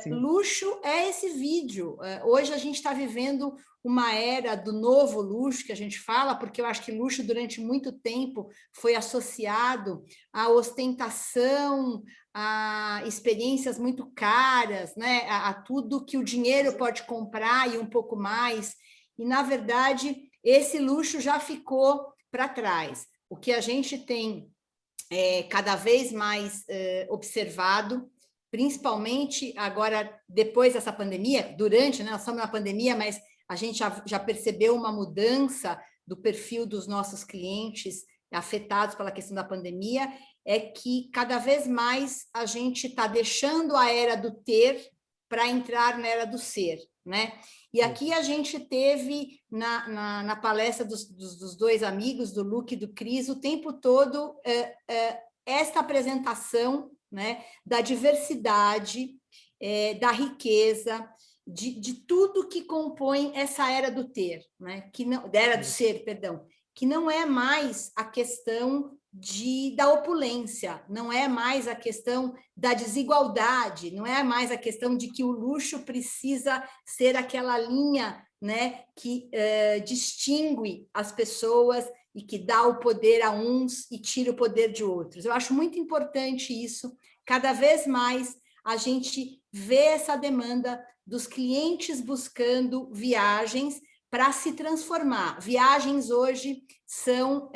Luxo é esse vídeo. Hoje a gente está vivendo uma era do novo luxo, que a gente fala, porque eu acho que luxo durante muito tempo foi associado à ostentação, a experiências muito caras, né? A tudo que o dinheiro pode comprar e um pouco mais. E, na verdade, esse luxo já ficou para trás. O que a gente tem cada vez mais observado, principalmente agora, depois dessa pandemia, durante, né? Nós estamos na pandemia, mas a gente já percebeu uma mudança do perfil dos nossos clientes afetados pela questão da pandemia, é que cada vez mais a gente está deixando a era do ter para entrar na era do ser, né? E aqui a gente teve na palestra dos dois amigos, do Luke e do Cris, o tempo todo esta apresentação, né, da diversidade, da riqueza, de tudo que compõe essa era do ter, né? Da era do ser, perdão, que não é mais a questão da opulência, não é mais a questão da desigualdade, não é mais a questão de que o luxo precisa ser aquela linha, né, que distingue as pessoas e que dá o poder a uns e tira o poder de outros. Eu acho muito importante isso. Cada vez mais a gente vê essa demanda dos clientes buscando viagens para se transformar. Viagens hoje são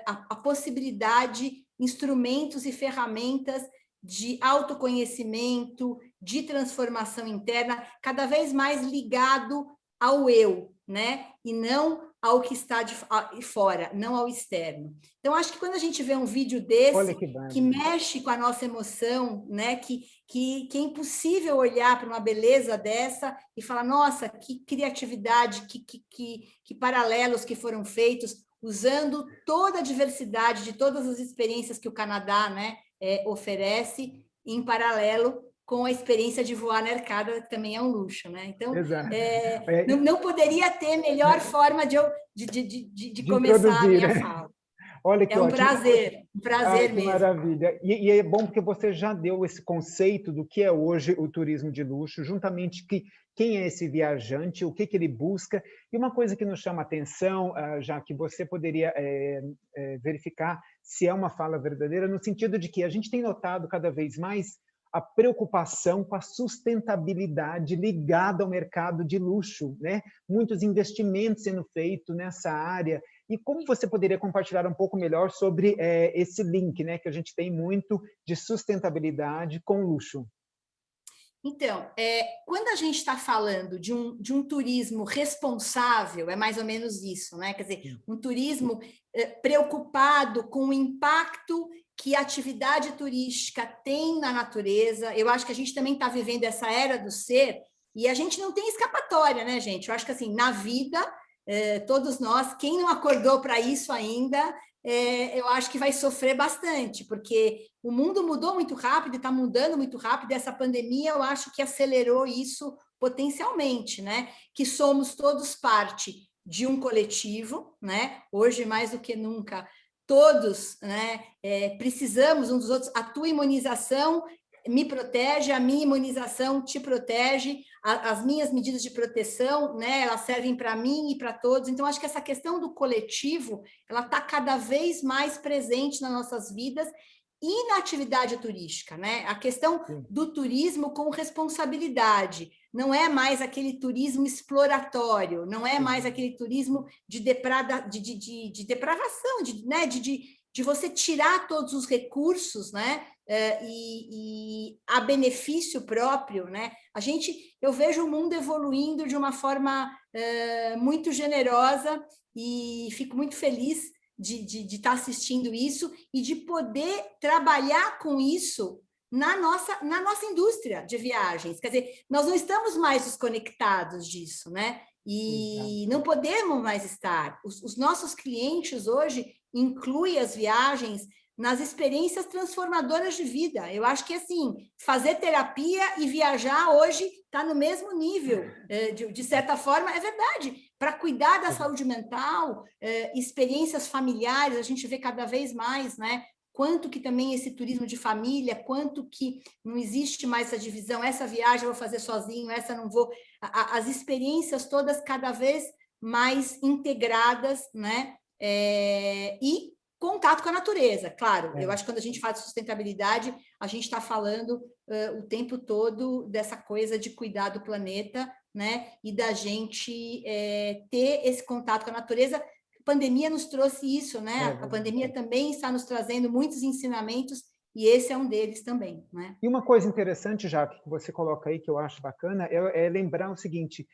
a possibilidade, instrumentos e ferramentas de autoconhecimento, de transformação interna, cada vez mais ligado ao eu, né? E não ao que está de fora, não ao externo. Então, acho que quando a gente vê um vídeo desse, que mexe com a nossa emoção, né? Que é impossível olhar para uma beleza dessa e falar, nossa, que criatividade, que paralelos que foram feitos, usando toda a diversidade de todas as experiências que o Canadá, né, oferece, em paralelo com a experiência de voar na Air Canada, que também é um luxo, né? Então, não poderia ter melhor forma de começar a minha fala. Olha que ótimo. Um prazer mesmo. Maravilha. E é bom porque você já deu esse conceito do que é hoje o turismo de luxo, juntamente quem é esse viajante, o que ele busca. E uma coisa que nos chama a atenção, já que você poderia verificar se é uma fala verdadeira, no sentido de que a gente tem notado cada vez mais a preocupação com a sustentabilidade ligada ao mercado de luxo, né? Muitos investimentos sendo feitos nessa área. E como você poderia compartilhar um pouco melhor sobre esse link, né, que a gente tem muito de sustentabilidade com luxo? Então, quando a gente está falando de um turismo responsável, é mais ou menos isso, né? Quer dizer, um turismo preocupado com o impacto que a atividade turística tem na natureza. Eu acho que a gente também está vivendo essa era do ser, e a gente não tem escapatória, né, gente? Eu acho que, assim, na vida, todos nós, quem não acordou para isso ainda, eu acho que vai sofrer bastante, porque o mundo mudou muito rápido, está mudando muito rápido, e essa pandemia, eu acho que acelerou isso potencialmente, né? Que somos todos parte de um coletivo, né? Hoje, mais do que nunca, todos, né, precisamos uns dos outros. A tua imunização me protege, a minha imunização te protege, as minhas medidas de proteção, né, elas servem para mim e para todos. Então, acho que essa questão do coletivo, ela está cada vez mais presente nas nossas vidas e na atividade turística, né? A questão do turismo com responsabilidade. Não é mais aquele turismo exploratório, não é mais aquele turismo de depravação, de você tirar todos os recursos, né? E a benefício próprio, né? Eu vejo o mundo evoluindo de uma forma muito generosa e fico muito feliz de estar assistindo isso e de poder trabalhar com isso na nossa indústria de viagens. Quer dizer, nós não estamos mais desconectados disso, né? E não podemos mais estar. Os nossos clientes hoje incluem as viagens nas experiências transformadoras de vida. Eu acho que, assim, fazer terapia e viajar hoje está no mesmo nível, de certa forma, é verdade. Para cuidar da saúde mental, experiências familiares, a gente vê cada vez mais, né? Quanto que também esse turismo de família, quanto que não existe mais essa divisão, essa viagem eu vou fazer sozinho, essa não vou. As experiências todas cada vez mais integradas, né? E contato com a natureza, claro. Eu acho que quando a gente fala de sustentabilidade, a gente está falando o tempo todo dessa coisa de cuidar do planeta, né? E da gente ter esse contato com a natureza. A pandemia nos trouxe isso, né? A pandemia também está nos trazendo muitos ensinamentos, e esse é um deles também, né? E uma coisa interessante, Jaque, que você coloca aí, que eu acho bacana, é lembrar o seguinte: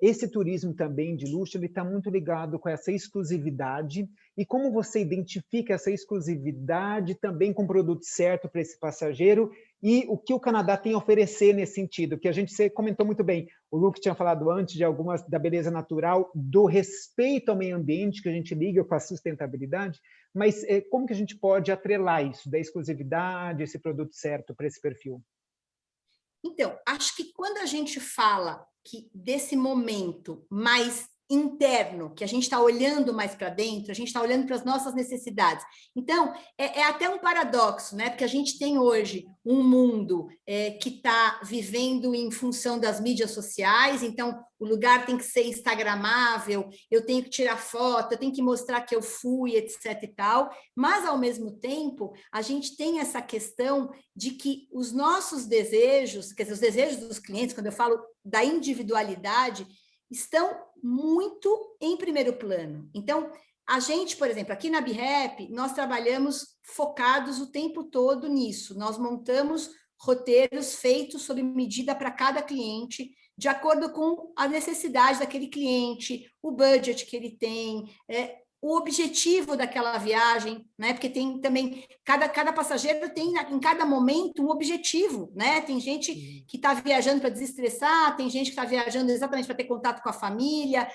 esse turismo também de luxo, ele está muito ligado com essa exclusividade, e como você identifica essa exclusividade também com o produto certo para esse passageiro, e o que o Canadá tem a oferecer nesse sentido, que você comentou muito bem, o Luke tinha falado antes de algumas da beleza natural, do respeito ao meio ambiente, que a gente liga com a sustentabilidade, mas como que a gente pode atrelar isso, da exclusividade, esse produto certo para esse perfil? Então, acho que quando a gente fala desse momento mais interno, que a gente está olhando mais para dentro, a gente está olhando para as nossas necessidades. Então, é até um paradoxo, né? Porque a gente tem hoje um mundo que está vivendo em função das mídias sociais, então o lugar tem que ser instagramável, eu tenho que tirar foto, eu tenho que mostrar que eu fui, etc. e tal, mas, ao mesmo tempo, a gente tem essa questão de que os nossos desejos, quer dizer, os desejos dos clientes, quando eu falo da individualidade, estão muito em primeiro plano. Então, a gente, por exemplo, aqui na BeHappy, nós trabalhamos focados o tempo todo nisso. Nós montamos roteiros feitos sob medida para cada cliente, de acordo com a necessidade daquele cliente, o budget que ele tem, o objetivo daquela viagem, né? Porque tem também, cada passageiro tem em cada momento um objetivo, né? Tem gente que está viajando para desestressar, tem gente que está viajando exatamente para ter contato com a família,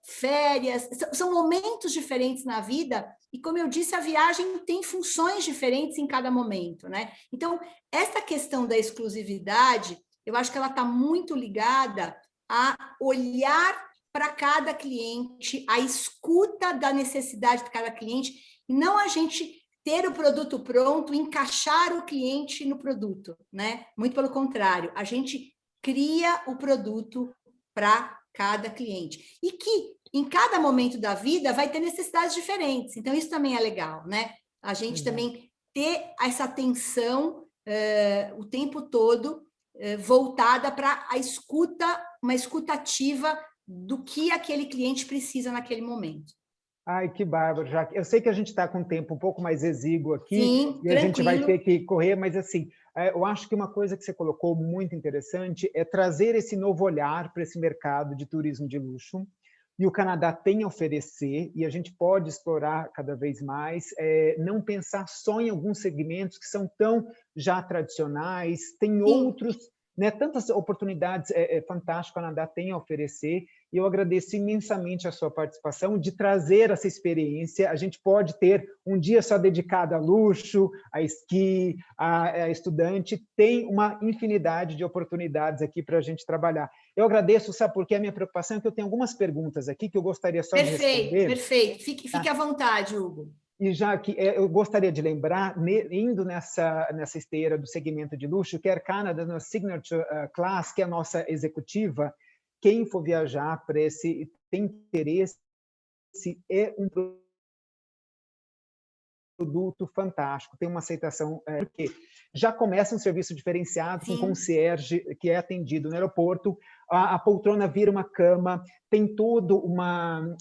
férias, são momentos diferentes na vida, e como eu disse, a viagem tem funções diferentes em cada momento, né? Então, essa questão da exclusividade, eu acho que ela está muito ligada a olhar para cada cliente, a escuta da necessidade de cada cliente, e não a gente ter o produto pronto, encaixar o cliente no produto, né? Muito pelo contrário, a gente cria o produto para cada cliente. E que, em cada momento da vida, vai ter necessidades diferentes. Então, isso também é legal, né? A gente também ter essa atenção o tempo todo voltada para a escuta, uma escutativa do que aquele cliente precisa naquele momento. Ai, que bárbaro, Jaque. Eu sei que a gente está com um tempo um pouco mais exíguo aqui, sim, e a gente vai ter que correr, mas assim, eu acho que uma coisa que você colocou muito interessante é trazer esse novo olhar para esse mercado de turismo de luxo, e o Canadá tem a oferecer, e a gente pode explorar cada vez mais, não pensar só em alguns segmentos que são tão já tradicionais, tem outros, né, tantas oportunidades fantásticas que o Canadá tem a oferecer, e eu agradeço imensamente a sua participação, de trazer essa experiência. A gente pode ter um dia só dedicado a luxo, a esqui, a estudante, tem uma infinidade de oportunidades aqui para a gente trabalhar. Eu agradeço, sabe, porque a minha preocupação é que eu tenho algumas perguntas aqui que eu gostaria só de responder. Perfeito. Fique à vontade, Hugo. E já que eu gostaria de lembrar, indo nessa esteira do segmento de luxo, que Air Canada, na Signature Class, que é a nossa executiva, quem for viajar para esse, tem interesse, é um produto fantástico, tem uma aceitação, porque já começa um serviço diferenciado, com concierge, que é atendido no aeroporto, a poltrona vira uma cama, tem todo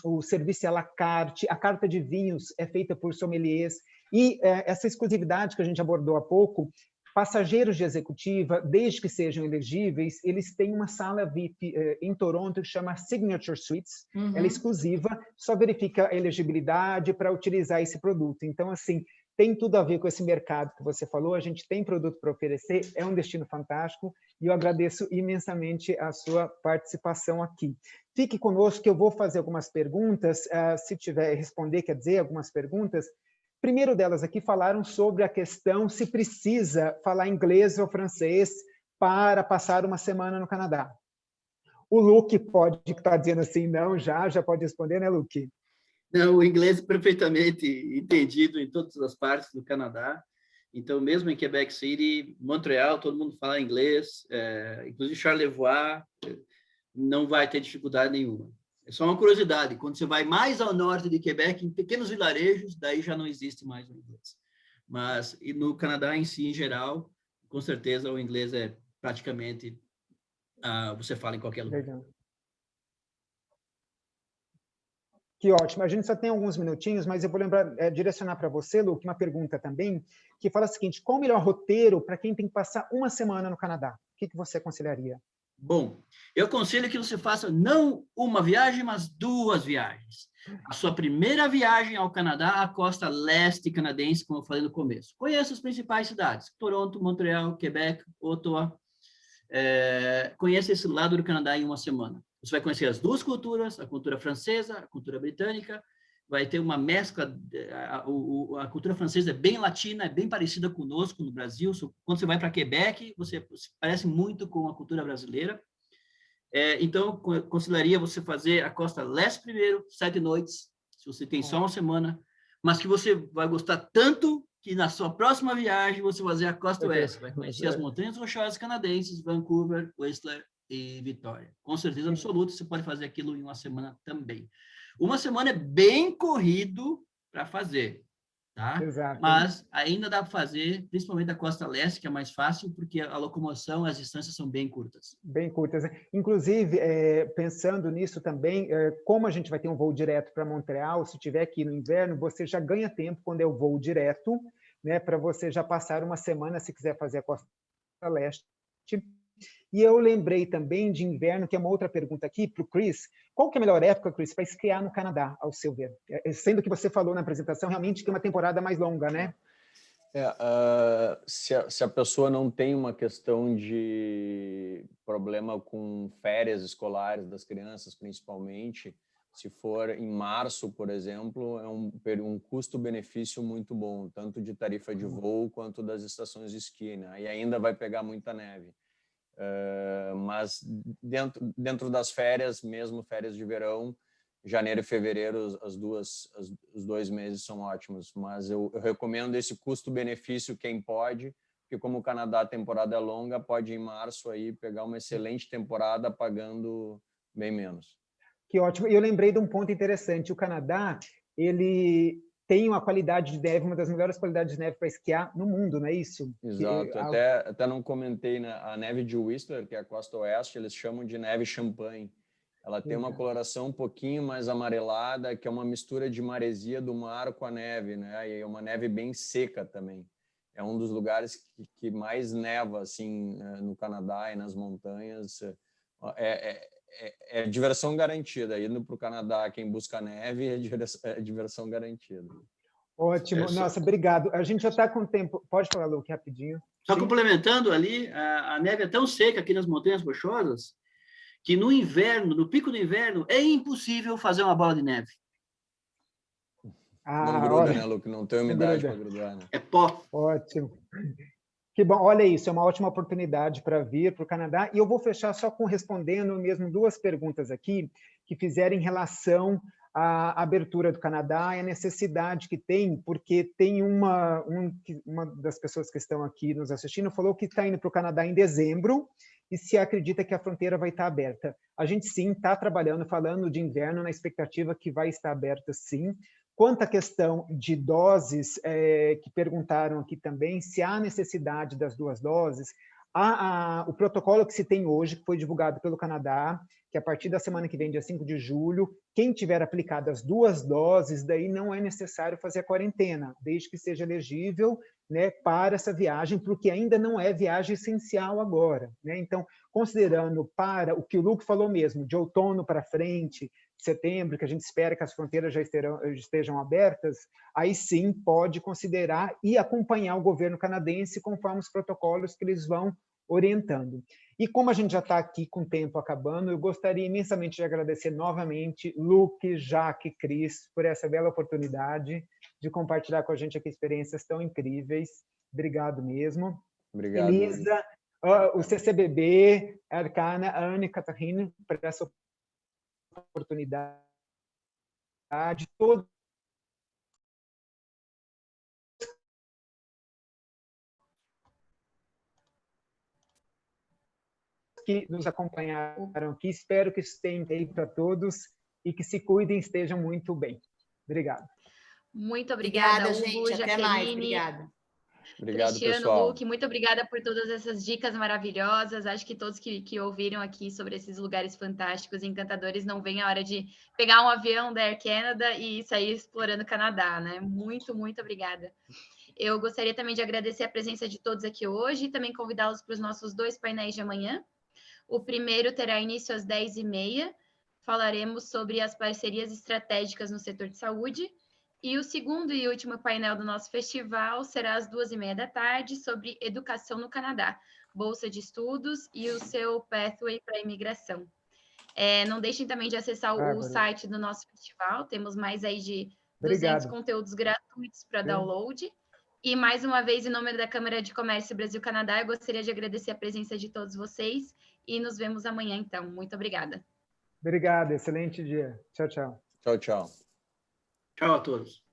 o serviço à la carte, a carta de vinhos é feita por sommeliers, e essa exclusividade que a gente abordou há pouco, passageiros de executiva, desde que sejam elegíveis, eles têm uma sala VIP em Toronto que chama Signature Suites. Ela é exclusiva, só verifica a elegibilidade para utilizar esse produto. Então, assim, tem tudo a ver com esse mercado que você falou, a gente tem produto para oferecer, é um destino fantástico, e eu agradeço imensamente a sua participação aqui. Fique conosco que eu vou fazer algumas perguntas, se tiver responder, quer dizer, algumas perguntas. Primeiro delas aqui falaram sobre a questão se precisa falar inglês ou francês para passar uma semana no Canadá. O Luke pode estar dizendo assim, não, já pode responder, né, Luke? Não, o inglês é perfeitamente entendido em todas as partes do Canadá. Então, mesmo em Quebec City, Montreal, todo mundo fala inglês, inclusive Charlevoix, não vai ter dificuldade nenhuma. É só uma curiosidade, quando você vai mais ao norte de Quebec, em pequenos vilarejos, daí já não existe mais o inglês. Mas e no Canadá em si, em geral, com certeza o inglês é praticamente, você fala em qualquer lugar. Legal. Que ótimo. A gente só tem alguns minutinhos, mas eu vou direcionar para você, Luke, uma pergunta também, que fala o seguinte, qual o melhor roteiro para quem tem que passar uma semana no Canadá? O que você aconselharia? Bom, eu aconselho que você faça não uma viagem, mas 2 viagens. A sua primeira viagem ao Canadá, a costa leste canadense, como eu falei no começo. Conheça as principais cidades, Toronto, Montreal, Quebec, Ottawa. Conheça esse lado do Canadá em uma semana. Você vai conhecer as 2 culturas, a cultura francesa, a cultura britânica, vai ter uma mescla, a cultura francesa é bem latina, é bem parecida conosco no Brasil. Quando você vai para Quebec, você parece muito com a cultura brasileira. Então, consideraria você fazer a costa leste primeiro, 7 noites, se você tem só uma semana, mas que você vai gostar tanto que na sua próxima viagem você vai fazer a costa oeste, vai conhecer as montanhas rochosas canadenses, Vancouver, Whistler e Vitória. Com certeza absoluta, você pode fazer aquilo em uma semana também. Uma semana é bem corrido para fazer, tá? Exato. Mas ainda dá para fazer, principalmente a costa leste, que é mais fácil, porque a locomoção, as distâncias são bem curtas. Bem curtas. Inclusive, pensando nisso também, como a gente vai ter um voo direto para Montreal, se tiver aqui no inverno, você já ganha tempo quando é o voo direto, né, para você já passar uma semana, se quiser fazer a costa leste. E eu lembrei também de inverno, que é uma outra pergunta aqui para o Chris. Qual que é a melhor época, Chris, para esquiar no Canadá, ao seu ver? Sendo que você falou na apresentação, realmente que é uma temporada mais longa, né? Se a pessoa não tem uma questão de problema com férias escolares das crianças, principalmente, se for em março, por exemplo, é um custo-benefício muito bom, tanto de tarifa de voo quanto das estações de esqui, né? E ainda vai pegar muita neve. mas dentro das férias, mesmo férias de verão, janeiro e fevereiro, os 2 meses são ótimos, mas eu recomendo esse custo-benefício quem pode, porque como o Canadá a temporada é longa, pode em março aí pegar uma excelente temporada pagando bem menos. Que ótimo. Eu lembrei de um ponto interessante. O Canadá, ele tem uma qualidade de neve, uma das melhores qualidades de neve para esquiar no mundo, não é isso? Exato. Até não comentei, né? A neve de Whistler, que é a costa oeste, eles chamam de neve champanhe. Ela tem uma coloração um pouquinho mais amarelada, que é uma mistura de maresia do mar com a neve, né? E é uma neve bem seca também. É um dos lugares que mais neva assim no Canadá e nas montanhas. É diversão garantida. Indo para o Canadá, quem busca neve é diversão garantida. Ótimo. Nossa, obrigado. A gente já está com tempo. Pode falar, Luke, rapidinho. Só Sim. Complementando ali, a neve é tão seca aqui nas Montanhas Rochosas que no inverno, no pico do inverno, é impossível fazer uma bola de neve. Não gruda, né, Luke? Não tem umidade para grudar, né? É pó. Ótimo. Que bom. Olha isso, é uma ótima oportunidade para vir para o Canadá. E eu vou fechar só respondendo mesmo 2 perguntas aqui que fizeram em relação à abertura do Canadá e a necessidade que tem, porque tem uma das pessoas que estão aqui nos assistindo falou que está indo para o Canadá em dezembro e se acredita que a fronteira vai estar aberta. A gente, sim, está trabalhando, falando de inverno, na expectativa que vai estar aberta, sim. Quanto à questão de doses, que perguntaram aqui também, se há necessidade das 2 doses, o protocolo que se tem hoje, que foi divulgado pelo Canadá, que a partir da semana que vem, dia 5 de julho, quem tiver aplicado as 2 doses, daí não é necessário fazer a quarentena, desde que seja elegível, né, para essa viagem, porque ainda não é viagem essencial agora, né? Então, considerando para o que o Luke falou mesmo, de outono para frente, setembro, que a gente espera que as fronteiras já estejam abertas, aí sim pode considerar e acompanhar o governo canadense conforme os protocolos que eles vão orientando. E como a gente já está aqui com o tempo acabando, eu gostaria imensamente de agradecer novamente Luke, Jaque, Cris, por essa bela oportunidade de compartilhar com a gente aqui experiências tão incríveis. Obrigado mesmo. Obrigado. Elisa, o CCBB, a Arcana, a Anne e a Catarina, por essa oportunidade, todos que nos acompanharam aqui, espero que tenham tempo para todos e que se cuidem e estejam muito bem. Obrigado. Muito obrigada, Hugo, gente. Até Jaqueline, mais. Obrigada. Obrigado, Cristiano, pessoal. Luke, muito obrigada por todas essas dicas maravilhosas. Acho que todos que ouviram aqui sobre esses lugares fantásticos e encantadores não veem a hora de pegar um avião da Air Canada e sair explorando o Canadá, né? Muito, muito obrigada. Eu gostaria também de agradecer a presença de todos aqui hoje e também convidá-los para os nossos 2 painéis de amanhã. O primeiro terá início às 10h30. Falaremos sobre as parcerias estratégicas no setor de saúde. E o segundo e último painel do nosso festival será às 14h30 sobre educação no Canadá, bolsa de estudos e o seu pathway para a imigração. Não deixem também de acessar o site do nosso festival. Temos mais aí de 200 conteúdos gratuitos para download. E mais uma vez, em nome da Câmara de Comércio Brasil-Canadá, eu gostaria de agradecer a presença de todos vocês e nos vemos amanhã, então. Muito obrigada. Obrigado, excelente dia. Tchau, tchau. Tchau, tchau. Tchau a todos.